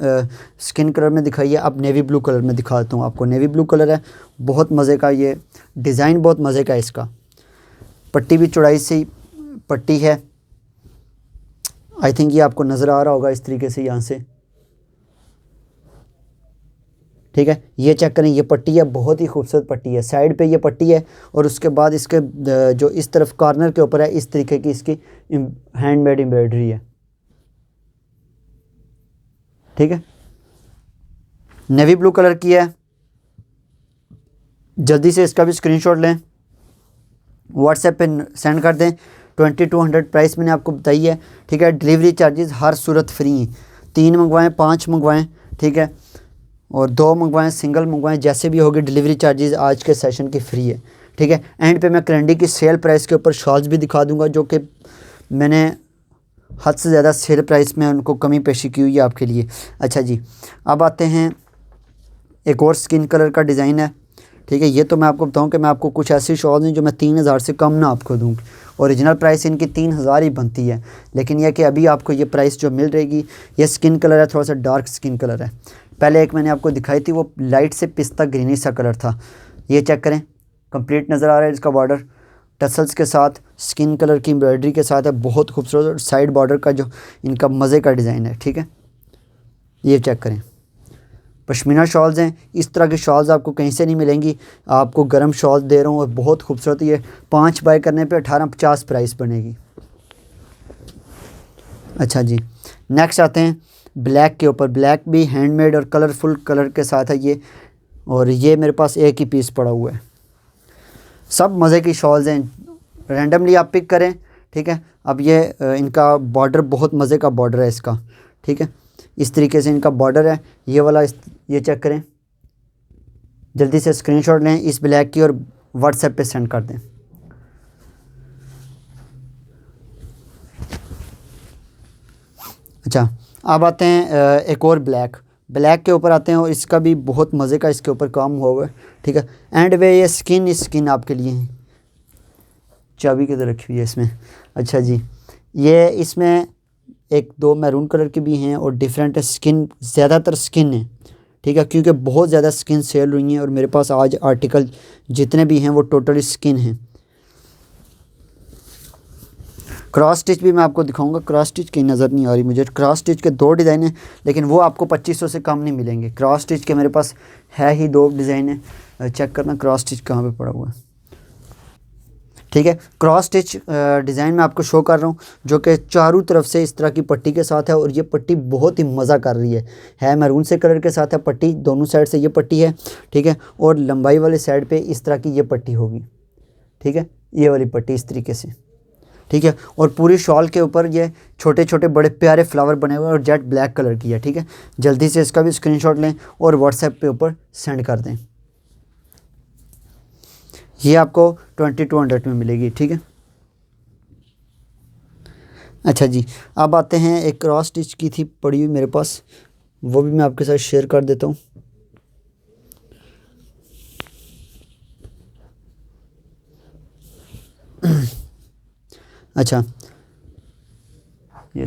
Speaker 1: स्किन कलर में दिखाई है, अब नेवी ब्लू कलर में दिखाता हूँ आपको। नेवी ब्लू कलर है, बहुत मज़े का, ये डिज़ाइन बहुत मज़े का है इसका। पट्टी भी चौड़ाई सी पट्टी है। आई थिंक ये आपको नज़र आ रहा होगा इस तरीके से यहाँ से, ठीक है। ये चेक करें, ये पट्टी है, बहुत ही खूबसूरत पट्टी है। साइड पे ये पट्टी है और उसके बाद इसके जो इस तरफ कॉर्नर के ऊपर है, इस तरीके की इसकी हैंडमेड एम्ब्रॉयडरी है, ठीक है। नेवी ब्लू कलर की है। जल्दी से इसका भी स्क्रीनशॉट लें, व्हाट्सएप पे सेंड कर दें। 2200 प्राइस मैंने आपको बताई है, ठीक है। डिलीवरी चार्जेस हर सूरत फ्री हैं। 3 मंगवाएं, 5 मंगवाएं, ठीक है, और 2 मंगवाएं, सिंगल मंगवाएं, जैसे भी होगी डिलीवरी चार्जेस आज के सेशन की फ्री है, ठीक है। एंड पे मैं करंडी की सेल प्राइस के ऊपर शॉल्स भी दिखा दूंगा, जो कि मैंने हद से ज़्यादा सेल प्राइस में उनको कमी पेशी की हुई है आपके लिए। अच्छा जी, अब आते हैं, एक और स्किन कलर का डिज़ाइन है, ठीक है। ये तो मैं आपको बताऊं कि मैं आपको कुछ ऐसी शॉल्स हैं जो मैं 3000 से कम ना आपको दूँ। ओरिजिनल प्राइस इनकी 3000 ही बनती है, लेकिन यह कि अभी आपको ये प्राइस जो मिल रहेगी, ये स्किन कलर है, थोड़ा सा डार्क स्किन कलर है। पहले एक मैंने आपको दिखाई थी, वो लाइट से पिस्ता ग्रीनी सा कलर था। ये चेक करें, कंप्लीट नज़र आ रहा है इसका बॉर्डर, टसल्स के साथ, स्किन कलर की एम्ब्रॉयडरी के साथ है, बहुत खूबसूरत। और साइड बॉर्डर का जो इनका मज़े का डिज़ाइन है, ठीक है। ये चेक करें, पश्मीना शॉल्स हैं। इस तरह की शॉल्स आपको कहीं से नहीं मिलेंगी। आपको गर्म शॉल्स दे रहा हूँ और बहुत खूबसूरत। ये 5 बाय करने पे 1850 प्राइस बनेगी। अच्छा जी, नेक्स्ट आते हैं ब्लैक के ऊपर। ब्लैक भी हैंडमेड और कलरफुल कलर के साथ है ये, और ये मेरे पास एक ही पीस पड़ा हुआ है। सब मज़े की शॉल्स हैं, रैंडमली आप पिक करें, ठीक है। अब ये इनका बॉर्डर बहुत मज़े का बॉर्डर है इसका, ठीक है। इस तरीके से इनका बॉर्डर है, ये वाला। ये चेक करें, जल्दी से स्क्रीनशॉट लें इस ब्लैक की और व्हाट्सएप पे सेंड कर दें। अच्छा, अब आते हैं एक और ब्लैक के ऊपर आते हैं, और इसका भी बहुत मज़े का इसके ऊपर काम हुआ हुआ है, ठीक है। एंड वे ये स्किन आपके लिए है। चाबी किधर रखी हुई है इसमें? अच्छा जी, ये इसमें 1-2 मैरून कलर की भी हैं और डिफरेंट स्किन, ज़्यादातर स्किन है, ठीक है, क्योंकि बहुत ज़्यादा स्किन सेल हुई हैं और मेरे पास आज आर्टिकल जितने भी हैं वो टोटली स्किन हैं। क्रॉस स्टिच भी मैं आपको दिखाऊंगा। क्रॉस स्टिच की नज़र नहीं आ रही मुझे। क्रॉस स्टिच के 2 डिज़ाइन हैं, लेकिन वो आपको 2500 से कम नहीं मिलेंगे। क्रॉस स्टिच के मेरे पास है ही 2 डिज़ाइन है। चेक करना क्रॉस स्टिच कहाँ पे पड़ा हुआ है, ठीक है। क्रॉस स्टिच डिज़ाइन मैं आपको शो कर रहा हूँ, जो कि चारों तरफ से इस तरह की पट्टी के साथ है, और ये पट्टी बहुत ही मज़ा कर रही है मैरून से कलर के साथ है पट्टी, दोनों साइड से ये पट्टी है, ठीक है। और लंबाई वाले साइड पे इस तरह की ये पट्टी होगी, ठीक है, ये वाली पट्टी इस तरीके से, ठीक है। और पूरी शॉल के ऊपर ये छोटे छोटे बड़े प्यारे फ्लावर बने हुए हैं और जेट ब्लैक कलर की है, ठीक है। जल्दी से इसका भी स्क्रीनशॉट लें और व्हाट्सएप पे ऊपर सेंड कर दें। ये आपको 2200 में मिलेगी, ठीक है। अच्छा जी, अब आते हैं, एक क्रॉस स्टिच की थी पड़ी हुई मेरे पास, वो भी मैं आपके साथ शेयर कर देता हूँ। अच्छा, ये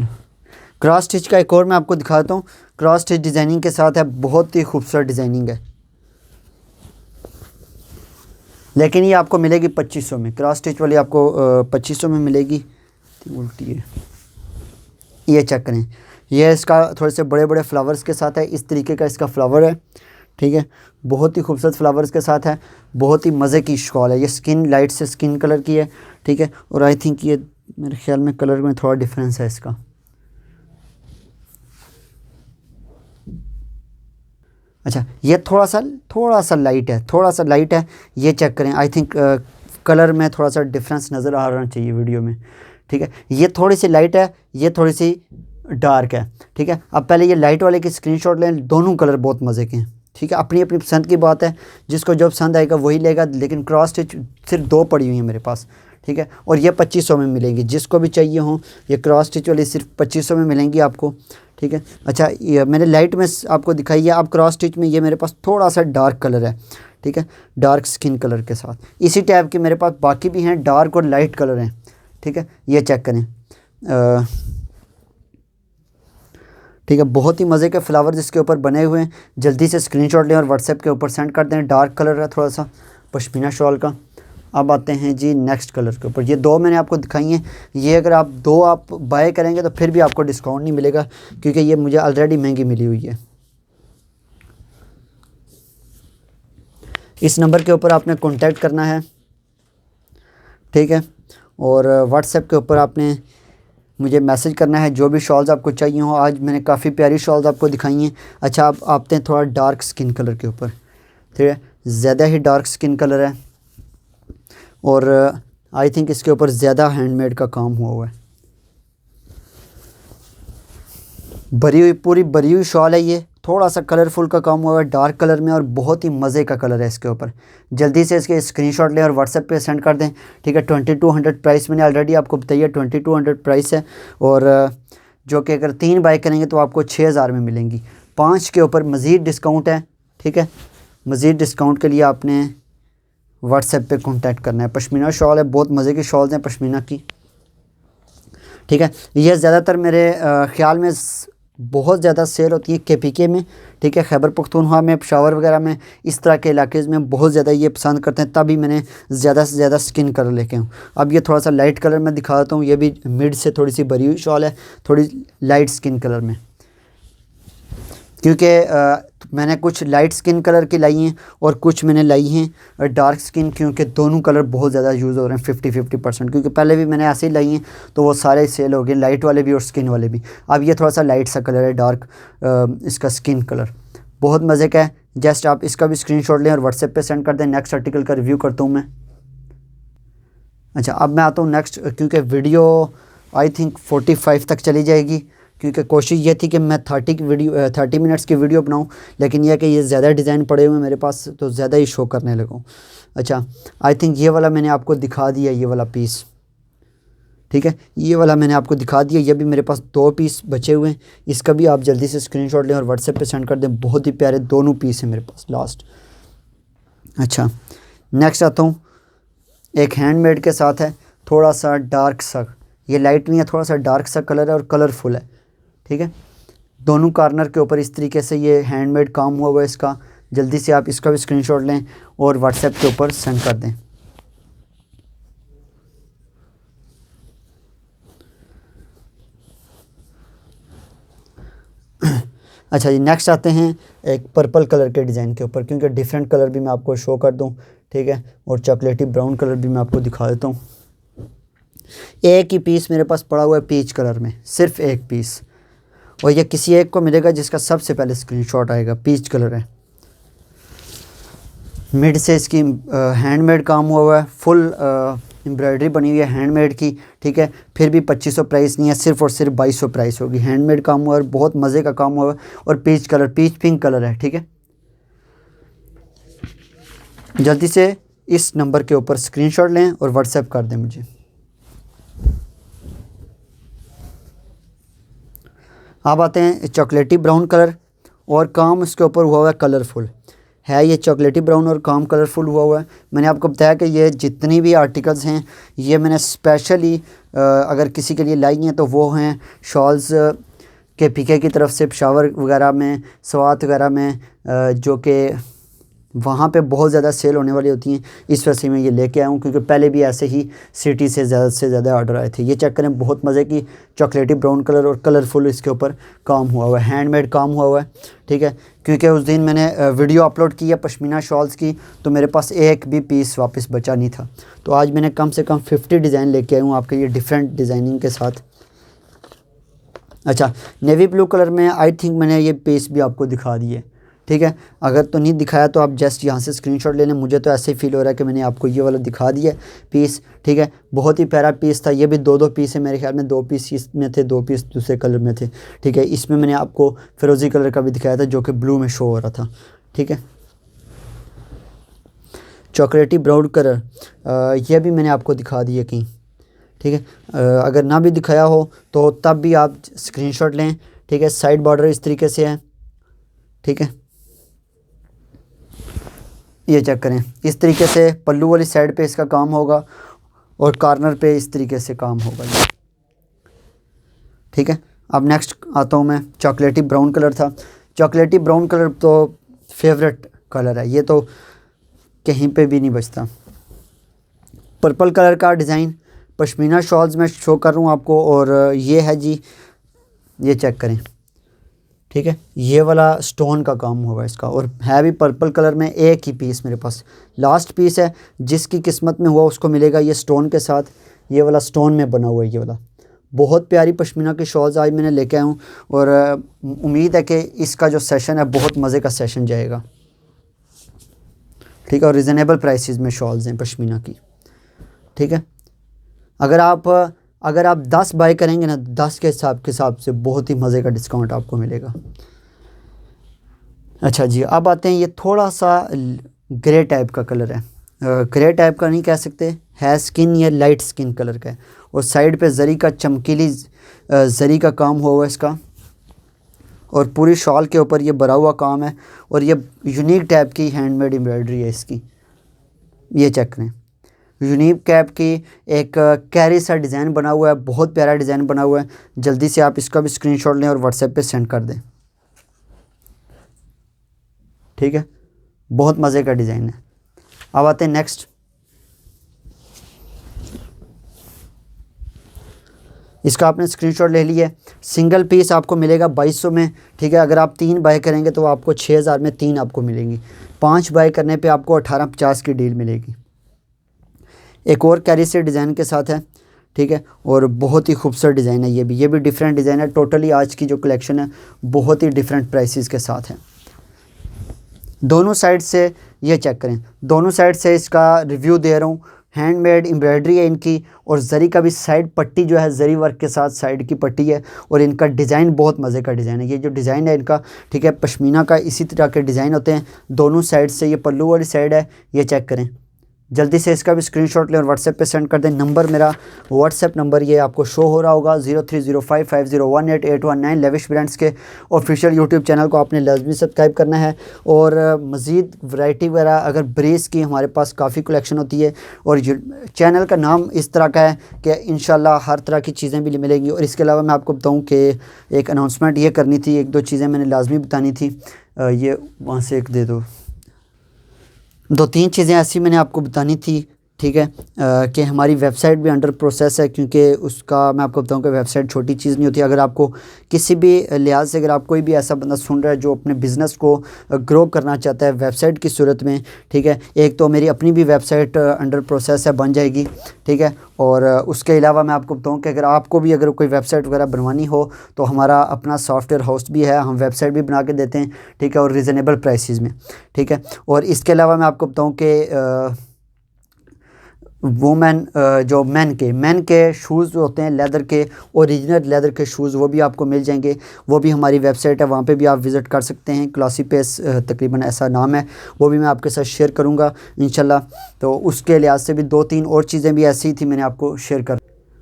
Speaker 1: क्रॉस स्टिच का एक और मैं आपको दिखाता हूँ। क्रॉस स्टिच डिज़ाइनिंग के साथ है, बहुत ही खूबसूरत डिज़ाइनिंग है, लेकिन ये आपको मिलेगी 2500 में। क्रॉस स्टिच वाली आपको 2500 में मिलेगी। उल्टी है, ये चेक करें, ये इसका थोड़े से बड़े बड़े फ्लावर्स के साथ है, इस तरीके का इसका फ्लावर है, ठीक है। बहुत ही खूबसूरत फ्लावर्स के साथ है, बहुत ही मज़े की शॉल है। ये स्किन लाइट से स्किन कलर की है, ठीक है। और आई थिंक ये मेरे ख्याल में कलर में थोड़ा डिफरेंस है इसका। अच्छा, ये थोड़ा सा लाइट है, ये चेक करें। आई थिंक कलर में थोड़ा सा डिफरेंस नज़र आ रहा चाहिए वीडियो में, ठीक है। ये थोड़ी सी लाइट है, ये थोड़ी सी डार्क है, ठीक है। अब पहले ये लाइट वाले की स्क्रीनशॉट लें, दोनों कलर बहुत मज़े के हैं, ठीक है। अपनी अपनी पसंद की बात है, जिसको जो पसंद आएगा वही लेगा। लेकिन क्रॉस स्टिच सिर्फ 2 पड़ी हुई हैं मेरे पास, ठीक है। और ये 2500 में मिलेंगी, जिसको भी चाहिए हो। ये क्रॉस स्टिच वाली सिर्फ 2500 में मिलेंगी आपको, ठीक है। अच्छा, ये मैंने लाइट में आपको दिखाई है। अब क्रॉस स्टिच में ये मेरे पास थोड़ा सा डार्क कलर है, ठीक है, डार्क स्किन कलर के साथ। इसी टाइप के मेरे पास बाकी भी हैं, डार्क और लाइट कलर हैं, ठीक है। ये चेक करें, ठीक है। बहुत ही मज़े के फ्लावर्स इसके ऊपर बने हुए हैं। जल्दी से स्क्रीनशॉट लें और व्हाट्सएप के ऊपर सेंड कर दें। डार्क कलर है थोड़ा सा पश्मीना शॉल का। अब आते हैं जी नेक्स्ट कलर के ऊपर। ये दो मैंने आपको दिखाई हैं। ये अगर आप दो आप बाय करेंगे तो फिर भी आपको डिस्काउंट नहीं मिलेगा, क्योंकि ये मुझे ऑलरेडी महंगी मिली हुई है। इस नंबर के ऊपर आपने कांटेक्ट करना है, ठीक है। और व्हाट्सएप के ऊपर आपने मुझे मैसेज करना है जो भी शॉल्स आपको चाहिए हो। आज मैंने काफ़ी प्यारी शॉल्स आपको दिखाई हैं। अच्छा, आप आते हैं थोड़ा डार्क स्किन कलर के ऊपर, ठीक है। ज़्यादा ही डार्क स्किन कलर है और आई थिंक इसके ऊपर ज़्यादा हैंडमेड का काम हुआ हुआ है। भरी हुई, पूरी भरी हुई शॉल है ये। थोड़ा सा कलरफुल का काम हुआ है डार्क कलर में और बहुत ही मज़े का कलर है इसके ऊपर। जल्दी से इसके स्क्रीनशॉट लें और व्हाट्सएप पे सेंड कर दें, ठीक है। 2200 प्राइस मैंने ऑलरेडी आपको बताइए, 2200 प्राइस है। और जो कि अगर 3 बाय करेंगे तो आपको 6000 में मिलेंगी। 5 के ऊपर मज़ीद डिस्काउंट है, ठीक है। मज़ीद डिस्काउंट के लिए आपने व्हाट्सएप पे कांटेक्ट करना है। पश्मीना शॉल है, बहुत मज़े की शॉल्स हैं पश्मीना की, ठीक है। ये ज़्यादातर मेरे ख़्याल में बहुत ज़्यादा सेल होती है KPK में, ठीक है। खैबर पख्तूनख्वा में, पेशावर वगैरह में, इस तरह के इलाके में बहुत ज़्यादा ये पसंद करते हैं, तभी मैंने ज़्यादा से ज़्यादा स्किन कलर लेके हूँ। अब ये थोड़ा सा लाइट कलर में दिखा देता हूँ। ये भी मिड से थोड़ी सी भरी हुई शॉल है, थोड़ी लाइट स्किन कलर में, क्योंकि मैंने कुछ लाइट स्किन कलर की लाई हैं और कुछ मैंने लाई हैं डार्क स्किन, क्योंकि दोनों कलर बहुत ज़्यादा यूज़ हो रहे हैं 50-50%। क्योंकि पहले भी मैंने ऐसे ही लाई हैं तो वो सारे सेल हो गए, लाइट वाले भी और स्किन वाले भी। अब ये थोड़ा सा लाइट सा कलर है, डार्क इसका स्किन कलर बहुत मज़े का है। जस्ट आप इसका भी स्क्रीनशॉट लें और व्हाट्सएप पे सेंड कर दें। नेक्स्ट आर्टिकल का रिव्यू करता हूँ मैं। अच्छा, अब मैं आता हूँ नेक्स्ट, क्योंकि वीडियो आई थिंक 45 तक चली जाएगी, क्योंकि कोशिश ये थी कि मैं 30 मिनट्स की वीडियो बनाऊं, लेकिन यह कि ये ज़्यादा डिज़ाइन पड़े हुए हैं मेरे पास तो ज़्यादा ही शो करने लगा। अच्छा, आई थिंक ये वाला मैंने आपको दिखा दिया, ये वाला पीस, ठीक है। ये वाला मैंने आपको दिखा दिया। ये भी मेरे पास 2 पीस बचे हुए हैं। इसका भी आप जल्दी से स्क्रीनशॉट लें और व्हाट्सएप पे सेंड कर दें। बहुत ही प्यारे दोनों पीस हैं मेरे पास लास्ट। अच्छा, नेक्स्ट आता हूँ, एक हैंडमेड के साथ है, थोड़ा सा डार्क सा, ये लाइट नहीं है, थोड़ा सा डार्क सा कलर है और कलरफुल है, ठीक है। दोनों कॉर्नर के ऊपर इस तरीके से ये हैंडमेड काम हुआ हुआ है इसका। जल्दी से आप इसका भी स्क्रीनशॉट लें और व्हाट्सएप के ऊपर सेंड कर दें। अच्छा जी, नेक्स्ट आते हैं एक पर्पल कलर के डिज़ाइन के ऊपर, क्योंकि डिफरेंट कलर भी मैं आपको शो कर दूं, ठीक है। और चॉकलेटी ब्राउन कलर भी मैं आपको दिखा देता हूँ। एक ही पीस मेरे पास पड़ा हुआ है पीच कलर में, सिर्फ एक पीस, और ये किसी एक को मिलेगा जिसका सबसे पहले स्क्रीनशॉट आएगा। पीच कलर है, मिड से इसकी हैंडमेड काम हुआ है, फुल एम्ब्रॉयडरी बनी हुई है हैंडमेड की, ठीक है। फिर भी 2500 प्राइस नहीं है, सिर्फ और सिर्फ 2200 प्राइस होगी। हैंडमेड काम हुआ है, बहुत मज़े का काम हुआ है। और peach colour, peach pink colour है, ठीक है। जल्दी से इस नंबर के ऊपर स्क्रीनशॉट लें और व्हाट्सएप कर दें मुझे। अब आते हैं चॉकलेटी ब्राउन कलर, और काम इसके ऊपर हुआ हुआ है कलरफुल है। ये चॉकलेटी ब्राउन और काम कलरफुल हुआ हुआ है। मैंने आपको बताया कि ये जितनी भी आर्टिकल्स हैं ये मैंने स्पेशली अगर किसी के लिए लाई हैं तो वो हैं शॉल्स KPK की तरफ से, पेशावर वगैरह में, स्वात वगैरह में, जो कि वहाँ पे बहुत ज़्यादा सेल होने वाली होती हैं। इस वजह से मैं ये लेके आया हूँ, क्योंकि पहले भी ऐसे ही सिटी से ज़्यादा ऑर्डर आए थे। ये चेक करें, बहुत मज़े की चॉकलेटी ब्राउन कलर और कलरफुल इसके ऊपर काम हुआ हुआ है, हैंडमेड काम हुआ हुआ है, ठीक है। क्योंकि उस दिन मैंने वीडियो अपलोड की है पश्मीना शॉल्स की, तो मेरे पास एक भी पीस वापस बचा नहीं था। तो आज मैंने कम से कम 50 डिज़ाइन लेके आया हूँ आपके लिए, डिफरेंट डिज़ाइनिंग के साथ। अच्छा, नेवी ब्लू कलर में आई थिंक मैंने ये पीस भी आपको दिखा दिए, ठीक है। अगर तो नहीं दिखाया तो आप जस्ट यहाँ से स्क्रीनशॉट ले लें। मुझे तो ऐसे ही फील हो रहा है कि मैंने आपको ये वाला दिखा दिया पीस, ठीक है। बहुत ही प्यारा पीस था। ये भी 2 पीस है मेरे ख्याल में, 2 पीस इसमें थे, 2 पीस दूसरे कलर में थे, ठीक है। इसमें मैंने आपको फिरोज़ी कलर का भी दिखाया था जो कि ब्लू में शो हो रहा था, ठीक है। चॉकलेटी ब्राउन कलर, यह भी मैंने आपको दिखा दिया कहीं, ठीक है। अगर ना भी दिखाया हो तो तब भी आप स्क्रीनशॉट लें, ठीक है। साइड बॉर्डर इस तरीके से है, ठीक है। ये चेक करें, इस तरीके से पल्लू वाली साइड पे इसका काम होगा और कॉर्नर पे इस तरीके से काम होगा ये, ठीक है। अब नेक्स्ट आता हूँ मैं, चॉकलेटी ब्राउन कलर था। चॉकलेटी ब्राउन कलर तो फेवरेट कलर है, ये तो कहीं पे भी नहीं बचता। पर्पल कलर का डिज़ाइन पश्मीना शॉल्स में शो कर रहा हूँ आपको, और ये है जी, ये चेक करें, ठीक है। ये वाला स्टोन का काम हुआ इसका, और है भी पर्पल कलर में। एक ही पीस मेरे पास लास्ट पीस है, जिसकी किस्मत में हुआ उसको मिलेगा ये स्टोन के साथ। ये वाला स्टोन में बना हुआ है ये वाला। बहुत प्यारी पश्मीना की शॉल्स आज मैंने लेके आया हूँ, और उम्मीद है कि इसका जो सेशन है बहुत मज़े का सेशन जाएगा, ठीक है। और रिजनेबल प्राइसेस में शॉल्स हैं पश्मीना की, ठीक है। अगर आप 10 बाय करेंगे ना, 10 के हिसाब से बहुत ही मज़े का डिस्काउंट आपको मिलेगा। अच्छा जी, अब आते हैं, ये थोड़ा सा ग्रे टाइप का कलर है। ग्रे टाइप का नहीं कह सकते, है स्किन, ये लाइट स्किन कलर का है, और साइड पे जरी का चमकीली जरी का काम हुआ है इसका, और पूरी शॉल के ऊपर ये भरा हुआ काम है, और ये यूनिक टाइप की हैंडमेड एम्ब्रॉयडरी है इसकी। ये चेक करें, यूनिक कैप की एक कैरी सा डिज़ाइन बना हुआ है, बहुत प्यारा डिज़ाइन बना हुआ है। जल्दी से आप इसका भी स्क्रीनशॉट लें और व्हाट्सएप पे सेंड कर दें, ठीक है। बहुत मज़े का डिज़ाइन है। अब आते हैं नेक्स्ट, इसका आपने स्क्रीनशॉट ले लिया। सिंगल पीस आपको मिलेगा 2200 में, ठीक है। अगर आप 3 बाय करेंगे तो आपको 6000 में 3 आपको मिलेंगी। 5 बाय करने पे आपको 1850 की डील मिलेगी। एक और कैरी से डिज़ाइन के साथ है, ठीक है, और बहुत ही खूबसूरत डिज़ाइन है। ये भी डिफरेंट डिज़ाइन है। टोटली आज की जो कलेक्शन है बहुत ही डिफरेंट प्राइसेस के साथ है। दोनों साइड से ये चेक करें, दोनों साइड से इसका रिव्यू दे रहा हूँ। हैंडमेड एम्ब्रॉयडरी है इनकी, और जरी का भी साइड पट्टी जो है जरी वर्क के साथ साइड की पट्टी है, और इनका डिज़ाइन बहुत मज़े का डिज़ाइन है। ये जो डिज़ाइन है इनका, ठीक है, पश्मीना का इसी तरह के डिज़ाइन होते हैं दोनों साइड से। ये पल्लू वाली साइड है, ये चेक करें। जल्दी से इसका भी स्क्रीनशॉट लें और व्हाट्सएप पे सेंड कर दें। नंबर मेरा व्हाट्सएप नंबर ये आपको शो हो रहा होगा, 030550188119। लेविश ब्रांड्स के ऑफिशियल यूट्यूब चैनल को आपने लाजमी सब्सक्राइब करना है। और मज़ीद वैरायटी वगैरह अगर ब्रेस की हमारे पास काफ़ी कलेक्शन होती है, और चैनल का नाम इस तरह का है कि इंशाल्लाह हर तरह की चीज़ें भी मिलेंगी। और इसके अलावा मैं आपको बताऊँ कि एक अनाउंसमेंट ये करनी थी, 1-2 चीज़ें मैंने लाजमी बतानी थी। ये वहाँ से एक दे दो, 2-3 चीज़ें ऐसी मैंने आपको बतानी थी, ठीक है। कि हमारी वेबसाइट भी अंडर प्रोसेस है, क्योंकि उसका मैं आपको बताऊं कि वेबसाइट छोटी चीज़ नहीं होती। अगर आपको किसी भी लिहाज से, अगर आप कोई भी ऐसा बंदा सुन रहा है जो अपने बिज़नेस को ग्रो करना चाहता है वैबसाइट की सूरत में, ठीक है, एक तो मेरी अपनी भी वेबसाइट अंडर प्रोसेस है, बन जाएगी, ठीक है। और उसके अलावा मैं आपको बताऊँ कि अगर कोई वेबसाइट वगैरह बनवानी हो तो हमारा अपना सॉफ्टवेयर हाउस भी है, हम वेबसाइट भी बना के देते हैं, ठीक है, और रिजनेबल प्राइसेस में, ठीक है। और इसके अलावा मैं आपको बताऊँ कि मैन के शूज़ जो होते हैं लेदर के, ओरिजिनल लेदर के शूज़, वो भी आपको मिल जाएंगे। वो भी हमारी वेबसाइट है, वहाँ पे भी आप विज़िट कर सकते हैं। क्लासी पेस तकरीबन ऐसा नाम है, वो भी मैं आपके साथ शेयर करूँगा इंशाल्लाह। तो उसके लिहाज से भी 2-3 और चीज़ें भी ऐसी थी मैंने आपको शेयर कर।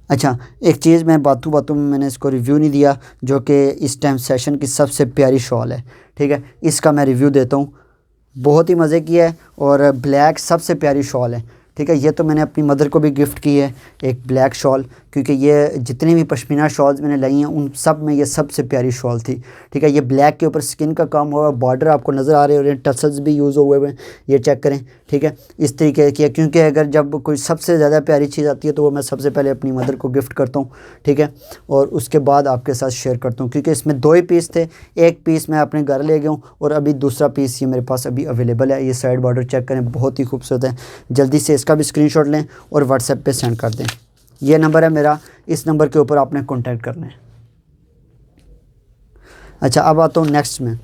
Speaker 1: अच्छा, एक चीज़ मैं बातों में मैंने इसको रिव्यू नहीं दिया, जो कि इस टाइम सेशन की सबसे प्यारी शॉल है, ठीक है। इसका मैं रिव्यू देता हूँ, बहुत ही मज़े की है, और ब्लैक सबसे प्यारी शॉल है, ठीक है। ये तो मैंने अपनी मदर को भी गिफ्ट की है, एक ब्लैक शॉल, क्योंकि ये जितनी भी पश्मीना शॉल्स मैंने लाई हैं उन सब में ये सबसे प्यारी शॉल थी, ठीक है। ये ब्लैक के ऊपर स्किन का काम हुआ है, बॉर्डर आपको नज़र आ रहे हैं, और टसल्स भी यूज़ हुए हुए हैं, ये चेक करें, ठीक है। इस तरीके की है, क्योंकि अगर जब कोई सबसे ज़्यादा प्यारी चीज़ आती है तो वो मैं सबसे पहले अपनी मदर को गिफ्ट करता हूँ, ठीक है, और उसके बाद आपके साथ शेयर करता हूँ। क्योंकि इसमें 2 ही पीस थे, एक पीस मैं अपने घर ले गया हूँ, और अभी दूसरा पीस ये मेरे पास अभी अवेलेबल है। ये साइड बॉर्डर चेक करें, बहुत ही खूबसूरत है। जल्दी से इसका भी स्क्रीनशॉट लें और व्हाट्सएप पे सेंड कर दें। ये नंबर है मेरा, इस नंबर के ऊपर आपने कांटेक्ट करना है। अच्छा, अब आता हूँ नेक्स्ट में,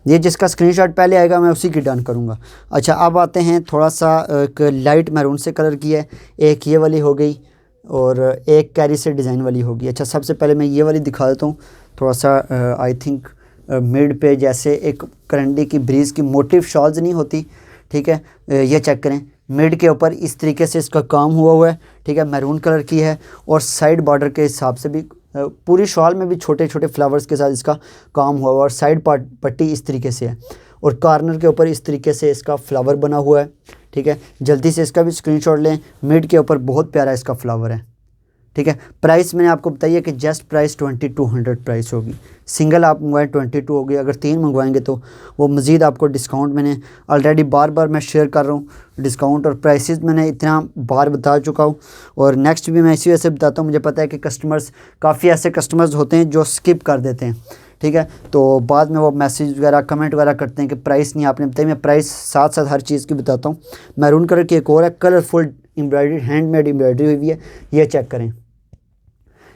Speaker 1: ये जिसका स्क्रीनशॉट पहले आएगा मैं उसी की डन करूँगा। अच्छा, अब आते हैं थोड़ा सा एक लाइट मैरून से कलर की है, एक ये वाली हो गई, और एक कैरी से डिज़ाइन वाली होगी। अच्छा, सबसे पहले मैं ये वाली दिखा देता हूँ, थोड़ा सा आई थिंक मिड पे जैसे एक करंडी की ब्रीज़ की मोटिव शॉल्स नहीं होती, ठीक है। ये चेक करें, मिड के ऊपर इस तरीके से इसका काम हुआ है, ठीक है, मैरून कलर की है। और साइड बॉर्डर के हिसाब से भी पूरी शॉल में भी छोटे छोटे फ्लावर्स के साथ इसका काम हुआ है। और साइड पट्टी इस तरीके से है और कॉर्नर के ऊपर इस तरीके से इसका फ्लावर बना हुआ है, ठीक है। जल्दी से इसका भी स्क्रीनशॉट लें। मिड के ऊपर बहुत प्यारा इसका फ्लावर है, ठीक है। प्राइस मैंने आपको बताइए कि जस्ट प्राइस 2200 प्राइस होगी। सिंगल आप मंगवाएं 22 होगी, अगर 3 मंगवाएंगे तो वो मज़ीद आपको डिस्काउंट, मैंने ऑलरेडी बार बार मैं शेयर कर रहा हूँ डिस्काउंट और प्राइसेस मैंने इतना बार बता चुका हूँ। और नेक्स्ट भी मैं इसी वजह से बताता हूँ, मुझे पता है कि कस्टमर्स, काफ़ी ऐसे कस्टमर्स होते हैं जो स्किप कर देते हैं, ठीक है। तो बाद में वो मैसेज वगैरह कमेंट वगैरह करते हैं कि प्राइस नहीं आपने बताई। मैं प्राइस साथ साथ हर चीज़ की बताता हूँ। मैरून कलर की एक और है, कलरफुल एम्ब्रॉयडरी, हैंडमेड एम्ब्रॉयडरी हुई है, ये चेक करें,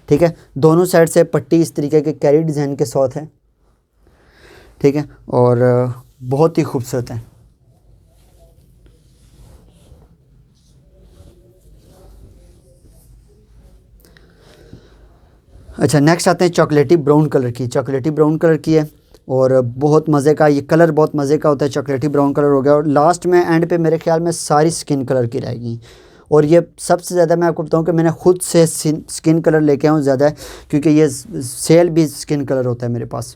Speaker 1: ठीक है। दोनों साइड से पट्टी इस तरीके के कैरी डिज़ाइन के साथ है, ठीक है, और बहुत ही खूबसूरत है। अच्छा, नेक्स्ट आते हैं चॉकलेटी ब्राउन कलर की। चॉकलेटी ब्राउन कलर की है और बहुत मज़े का, ये कलर बहुत मज़े का होता है। चॉकलेटी ब्राउन कलर हो गया और लास्ट में एंड पे मेरे ख्याल में सारी स्किन कलर की रहेगी। और ये सबसे ज़्यादा मैं आपको बताऊं कि मैंने खुद से स्किन कलर लेके आऊँ ज़्यादा, क्योंकि ये सेल भी स्किन कलर होता है मेरे पास।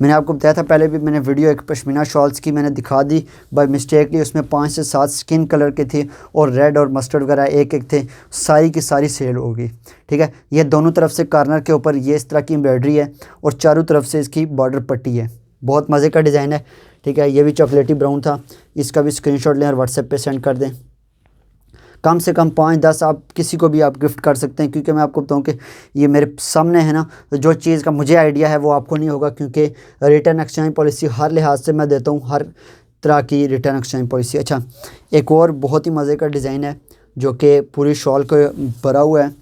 Speaker 1: मैंने आपको बताया था पहले भी, मैंने वीडियो एक पश्मीना शॉल्स की मैंने दिखा दी बाय मिस्टेकली, उसमें 5 से 7 स्किन कलर के थे और रेड और मस्टर्ड वगैरह एक एक थे, सारी की सारी सेल होगी, ठीक है। ये दोनों तरफ से कॉर्नर के ऊपर ये इस तरह की एम्ब्रॉयडरी है और चारों तरफ से इसकी बॉर्डर पट्टी है, बहुत मज़े का डिज़ाइन है, ठीक है। ये भी चॉकलेटी ब्राउन था, इसका भी स्क्रीनशॉट लें और व्हाट्सएप पे सेंड कर दें। कम से कम 5-10 आप किसी को भी आप गिफ्ट कर सकते हैं, क्योंकि मैं आपको बताऊं कि ये मेरे सामने है ना, तो जो चीज़ का मुझे आइडिया है वो आपको नहीं होगा, क्योंकि रिटर्न एक्सचेंज पॉलिसी हर लिहाज से मैं देता हूँ, हर तरह की रिटर्न एक्सचेंज पॉलिसी। अच्छा, एक और बहुत ही मज़े का डिज़ाइन है जो कि पूरी शॉल को भरा हुआ है,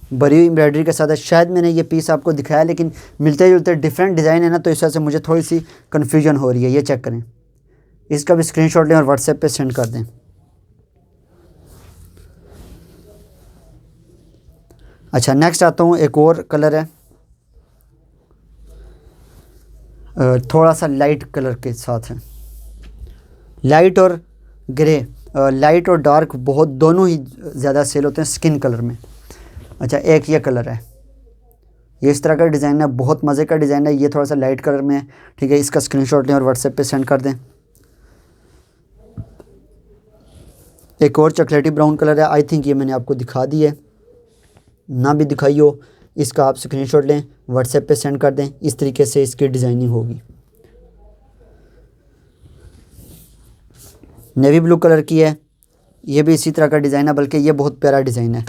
Speaker 1: भरी हुई एम्ब्रॉयडरी के साथ है। शायद मैंने ये पीस आपको दिखाया, लेकिन मिलते जुलते डिफरेंट डिज़ाइन है ना, तो इस वजह से मुझे थोड़ी सी कन्फ्यूजन हो रही है। ये चेक करें, इसका भी स्क्रीनशॉट लें और व्हाट्सएप पे सेंड कर दें। अच्छा, नेक्स्ट आता हूँ, एक और कलर है थोड़ा सा लाइट कलर के साथ है, लाइट और ग्रे, लाइट और डार्क बहुत दोनों ही ज़्यादा सेल होते हैं स्किन कलर में। अच्छा, एक ये कलर है, ये इस तरह का डिज़ाइन है, बहुत मज़े का डिज़ाइन है, ये थोड़ा सा लाइट कलर में है, ठीक है। इसका स्क्रीनशॉट लें और व्हाट्सएप पे सेंड कर दें। एक और चॉकलेटी ब्राउन कलर है, आई थिंक ये मैंने आपको दिखा दी है, ना भी दिखाई हो, इसका आप स्क्रीनशॉट लें, व्हाट्सएप पे सेंड कर दें। इस तरीके से इसकी डिज़ाइनिंग होगी। नेवी ब्लू कलर की है, ये भी इसी तरह का डिज़ाइन है, बल्कि ये बहुत प्यारा डिज़ाइन है।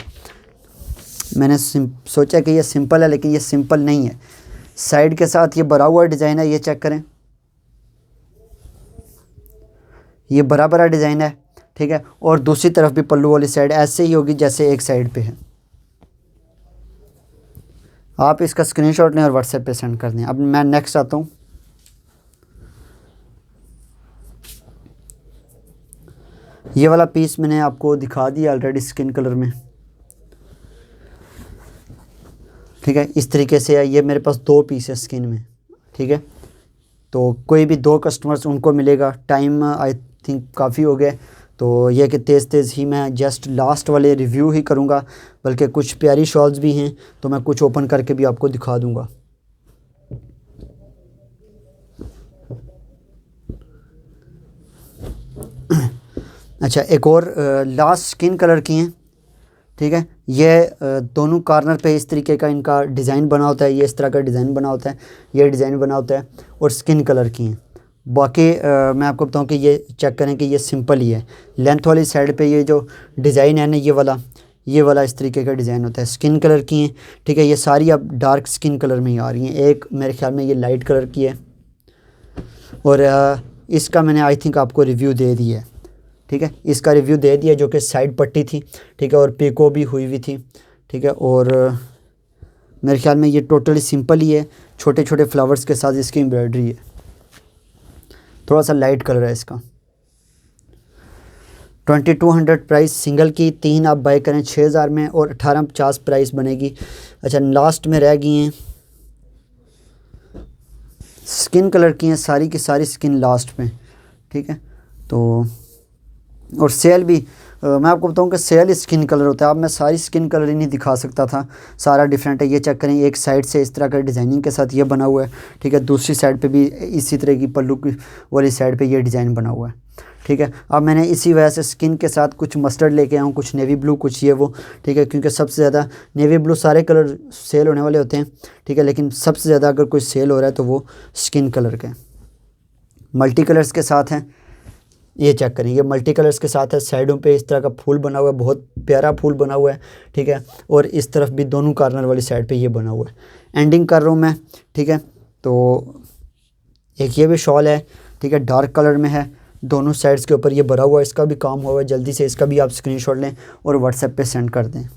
Speaker 1: मैंने सोचा कि ये सिंपल है, लेकिन ये सिंपल नहीं है, साइड के साथ ये भरा हुआ डिज़ाइन है। ये चेक करें, ये बड़ा बड़ा डिज़ाइन है, ठीक है। और दूसरी तरफ भी पल्लू वाली साइड ऐसे ही होगी जैसे एक साइड पे है। आप इसका स्क्रीनशॉट लें और व्हाट्सएप पे सेंड कर दें। अब मैं नेक्स्ट आता हूँ, ये वाला पीस मैंने आपको दिखा दिया ऑलरेडी स्किन कलर में, ठीक है। इस तरीके से है, ये मेरे पास 2 पीस है स्किन में, ठीक है। तो कोई भी 2 कस्टमर्स उनको मिलेगा। टाइम आई थिंक काफ़ी हो गया, तो ये कि तेज़ तेज़ ही मैं जस्ट लास्ट वाले रिव्यू ही करूँगा, बल्कि कुछ प्यारी शॉल्स भी हैं तो मैं कुछ ओपन करके भी आपको दिखा दूँगा। अच्छा, एक और लास्ट स्किन कलर की हैं, ठीक है। ये दोनों कॉर्नर पे इस तरीके का इनका डिज़ाइन बना होता है, ये इस तरह का डिज़ाइन बना होता है, ये डिज़ाइन बना होता है और स्किन कलर की हैं। बाकी मैं आपको बताऊं कि ये चेक करें कि ये सिंपल ही है। लेंथ वाली साइड पे ये जो डिज़ाइन है ना, ये वाला इस तरीके का डिज़ाइन होता है, स्किन कलर की हैं, ठीक है। ये सारी अब डार्क स्किन कलर में ही आ रही हैं। एक मेरे ख्याल में ये लाइट कलर की है और इसका मैंने आई थिंक आपको रिव्यू दे दिया है, ठीक है। इसका रिव्यू दे दिया जो कि साइड पट्टी थी, ठीक है, और पिको भी हुई हुई थी, ठीक है। और मेरे ख्याल में ये टोटली सिंपल ही है, छोटे छोटे फ्लावर्स के साथ इसकी एम्ब्रॉयडरी है, थोड़ा सा लाइट कलर है इसका। 2200 प्राइस सिंगल की, 3 आप बाय करें 6000 में और 1850 प्राइस बनेगी। अच्छा, लास्ट में रह गई हैं स्किन कलर की हैं, सारी की सारी स्किन लास्ट में, ठीक है। तो और सेल भी मैं आपको बताऊं कि सेल स्किन कलर होता है। अब मैं सारी स्किन कलर ही नहीं दिखा सकता था, सारा डिफरेंट है। ये चेक करें, एक साइड से इस तरह का डिज़ाइनिंग के साथ ये बना हुआ है, ठीक है। दूसरी साइड पे भी इसी तरह की पल्लू की वाली साइड पे ये डिज़ाइन बना हुआ है, ठीक है। अब मैंने इसी वजह से स्किन के साथ कुछ मस्टर्ड लेके आया हूँ, कुछ नेवी ब्लू, कुछ ये वो, ठीक है। क्योंकि सबसे ज़्यादा नेवी ब्लू सारे कलर सेल होने वाले होते हैं, ठीक है, लेकिन सबसे ज़्यादा अगर कोई सेल हो रहा है तो वो स्किन कलर के मल्टी कलर्स के साथ हैं। ये चेक करें, ये मल्टी कलर्स के साथ है। साइडों पे इस तरह का फूल बना हुआ है, बहुत प्यारा फूल बना हुआ है, ठीक है। और इस तरफ भी दोनों कॉर्नर वाली साइड पे ये बना हुआ है। एंडिंग कर रहा हूँ मैं, ठीक है। तो एक ये भी शॉल है, ठीक है, डार्क कलर में है, दोनों साइड्स के ऊपर ये भरा हुआ है। इसका भी काम हुआ है, जल्दी से इसका भी आप स्क्रीनशॉट लें और व्हाट्सएप पे सेंड कर दें।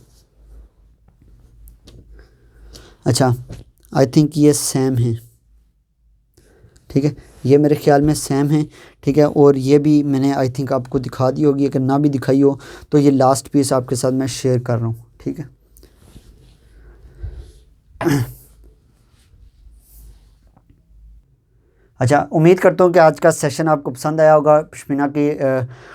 Speaker 1: अच्छा, आई थिंक ये सेम है, ठीक है, ये मेरे ख्याल में सेम है, ठीक है। और ये भी मैंने आई थिंक आपको दिखा दी होगी, अगर ना भी दिखाई हो तो ये लास्ट पीस आपके साथ मैं शेयर कर रहा हूँ, ठीक है। अच्छा, उम्मीद करता हूँ कि आज का सेशन आपको पसंद आया होगा। पश्मीना की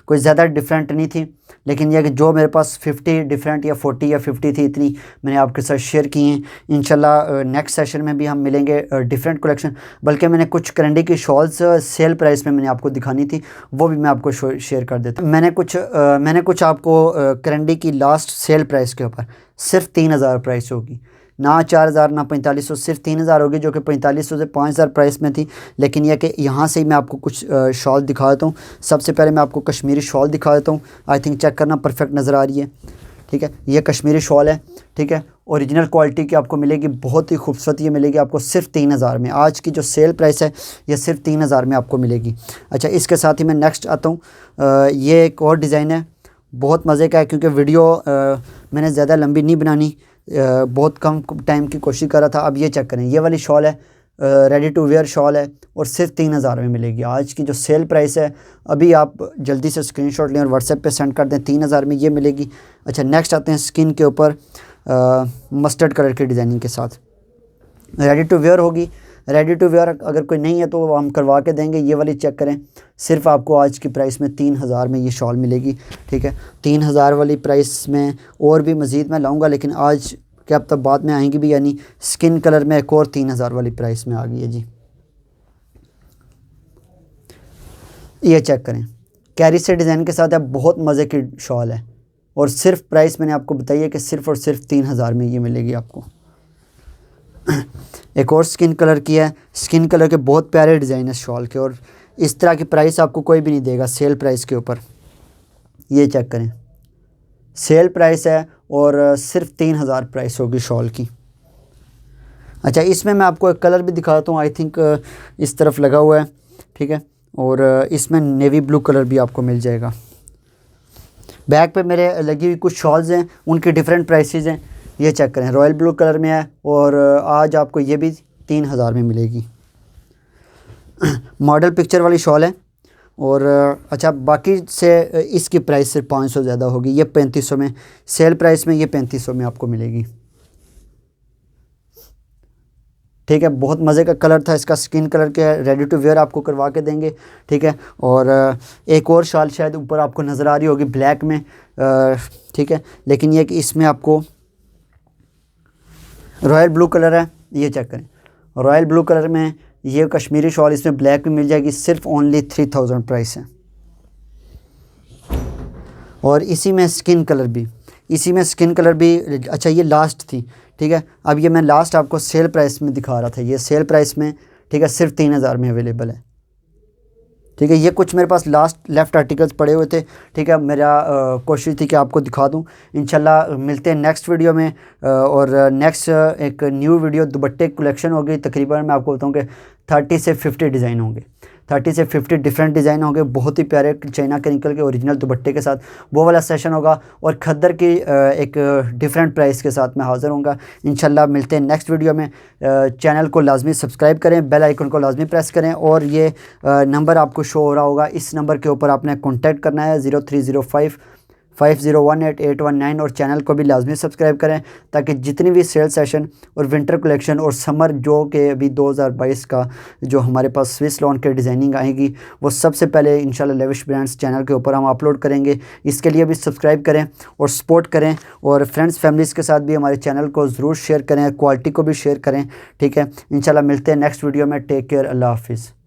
Speaker 1: कोई ज़्यादा डिफरेंट नहीं थी, लेकिन यह कि जो मेरे पास 50 डिफरेंट या 40 या 50 थी, इतनी मैंने आपके साथ शेयर की हैं। इंशाल्लाह नेक्स्ट सेशन में भी हम मिलेंगे डिफरेंट कलेक्शन। बल्कि मैंने कुछ करंडी की शॉल्स सेल प्राइस में मैंने आपको दिखानी थी, वो भी मैं आपको शेयर कर देता हूँ। मैंने कुछ आपको करंडी की लास्ट सेल प्राइस के ऊपर सिर्फ 3000 प्राइस होगी, ना 4000 ना 4500, सिर्फ 3000 होगी, जो कि 4500 से 5000 प्राइस में थी। लेकिन यह कि यहाँ से ही मैं आपको कुछ शॉल दिखा देता हूँ। सबसे पहले मैं आपको कश्मीरी शॉल दिखा देता हूँ। आई थिंक चेक करना, परफेक्ट नज़र आ रही है, ठीक है। ये कश्मीरी शॉल है, ठीक है, ओरिजिनल क्वालिटी की आपको मिलेगी, बहुत ही खूबसूरत ये मिलेगी आपको सिर्फ 3000 में। आज की जो सेल प्राइस है ये सिर्फ 3000 में आपको मिलेगी। अच्छा, इसके साथ ही मैं नेक्स्ट आता हूँ। ये एक और डिज़ाइन है, बहुत मज़े का है, क्योंकि वीडियो मैंने ज़्यादा लंबी नहीं बनानी, बहुत कम टाइम की कोशिश कर रहा था। अब ये चेक करें, ये वाली शॉल है, रेडी टू वेयर शॉल है और सिर्फ 3000 में मिलेगी। आज की जो सेल प्राइस है, अभी आप जल्दी से स्क्रीनशॉट लें और व्हाट्सएप पे सेंड कर दें, 3000 में ये मिलेगी। अच्छा, नेक्स्ट आते हैं स्किन के ऊपर मस्टर्ड कलर की डिज़ाइनिंग के साथ, रेडी टू वेयर होगी। रेडी टू वेयर अगर कोई नहीं है तो हम करवा के देंगे। ये वाली चेक करें, सिर्फ आपको आज की प्राइस में 3000 में ये शॉल मिलेगी, ठीक है। 3000 वाली प्राइस में और भी मज़ीद मैं लाऊंगा, लेकिन आज के अब तक बाद में आएंगी भी, यानी स्किन कलर में एक और 3000 वाली प्राइस में आ गई है जी। ये चेक करें, कैरी से डिज़ाइन के साथ है, बहुत मज़े की शॉल है और सिर्फ प्राइस मैंने आपको बताई है कि सिर्फ और सिर्फ 3000 में ये मिलेगी आपको। एक और स्किन कलर की है, स्किन कलर के बहुत प्यारे डिज़ाइन है शॉल के, और इस तरह की प्राइस आपको कोई भी नहीं देगा सेल प्राइस के ऊपर। ये चेक करें, सेल प्राइस है और सिर्फ 3000 प्राइस होगी शॉल की। अच्छा, इसमें मैं आपको एक कलर भी दिखाता हूँ, आई थिंक इस तरफ लगा हुआ है, ठीक है। और इसमें नेवी ब्लू कलर भी आपको मिल जाएगा। बैक पे मेरे लगी हुई कुछ शॉल्स हैं, उनकी डिफरेंट प्राइसेस हैं। ये चेक करें, रॉयल ब्लू कलर में है और आज आपको ये भी 3000 में मिलेगी। मॉडल पिक्चर वाली शॉल है और अच्छा, बाकी से इसकी प्राइस सिर्फ 500 ज़्यादा होगी। ये 3500 में सेल प्राइस में, ये 3500 में आपको मिलेगी, ठीक है। बहुत मज़े का कलर था इसका, स्किन कलर के, रेडी टू वेयर आपको करवा के देंगे, ठीक है। और एक और शॉल शायद ऊपर आपको नज़र आ रही होगी ब्लैक में, ठीक है, लेकिन ये कि इसमें आपको रॉयल ब्लू कलर है। ये चेक करें, रॉयल ब्लू कलर में ये कश्मीरी शॉल, इसमें ब्लैक भी मिल जाएगी, सिर्फ ओनली 3000 प्राइस है। और इसी में स्किन कलर भी, अच्छा ये लास्ट थी, ठीक है। अब ये मैं लास्ट आपको सेल प्राइस में दिखा रहा था, ये सेल प्राइस में, ठीक है, सिर्फ 3000 में अवेलेबल है, ठीक है। ये कुछ मेरे पास लास्ट लेफ़्ट आर्टिकल्स पड़े हुए थे, ठीक है। मेरा कोशिश थी कि आपको दिखा दूं। इंशाल्लाह मिलते हैं नेक्स्ट वीडियो में, और नेक्स्ट एक न्यू वीडियो दुपट्टे कलेक्शन होगी। तकरीबन मैं आपको बताऊं कि 30 से 50 डिज़ाइन होंगे, 30 से 50 डिफरेंट डिज़ाइन होंगे, बहुत ही प्यारे चाइना के निकल के ओरिजिनल दुपट्टे के साथ, वो वाला सेशन होगा। और खद्दर की एक डिफरेंट प्राइस के साथ मैं हाज़िर होऊंगा। इंशाल्लाह मिलते हैं नेक्स्ट वीडियो में। चैनल को लाजमी सब्सक्राइब करें, बेल आइकन को लाजमी प्रेस करें, और ये नंबर आपको शो हो रहा होगा, इस नंबर के ऊपर आपने कॉन्टैक्ट करना है 0305 50188119 और चैनल को भी लाजमी सब्सक्राइब करें ताकि जितनी भी सेल सेशन और विंटर कलेक्शन और समर जो कि अभी 2022 का जो हमारे पास स्विस लॉन के डिज़ाइनिंग आएगी वो सबसे पहले इंशाल्लाह लेविश ब्रांड्स चैनल के ऊपर हम अपलोड करेंगे। इसके लिए भी सब्सक्राइब करें और सपोर्ट करें और फ्रेंड्स फैमिलीज़ के साथ भी हमारे चैनल को ज़रूर शेयर करें, क्वालिटी को भी शेयर करें। ठीक है, इंशाल्लाह मिलते हैं नेक्स्ट वीडियो में। टेक केयर, अल्लाह हाफिज़।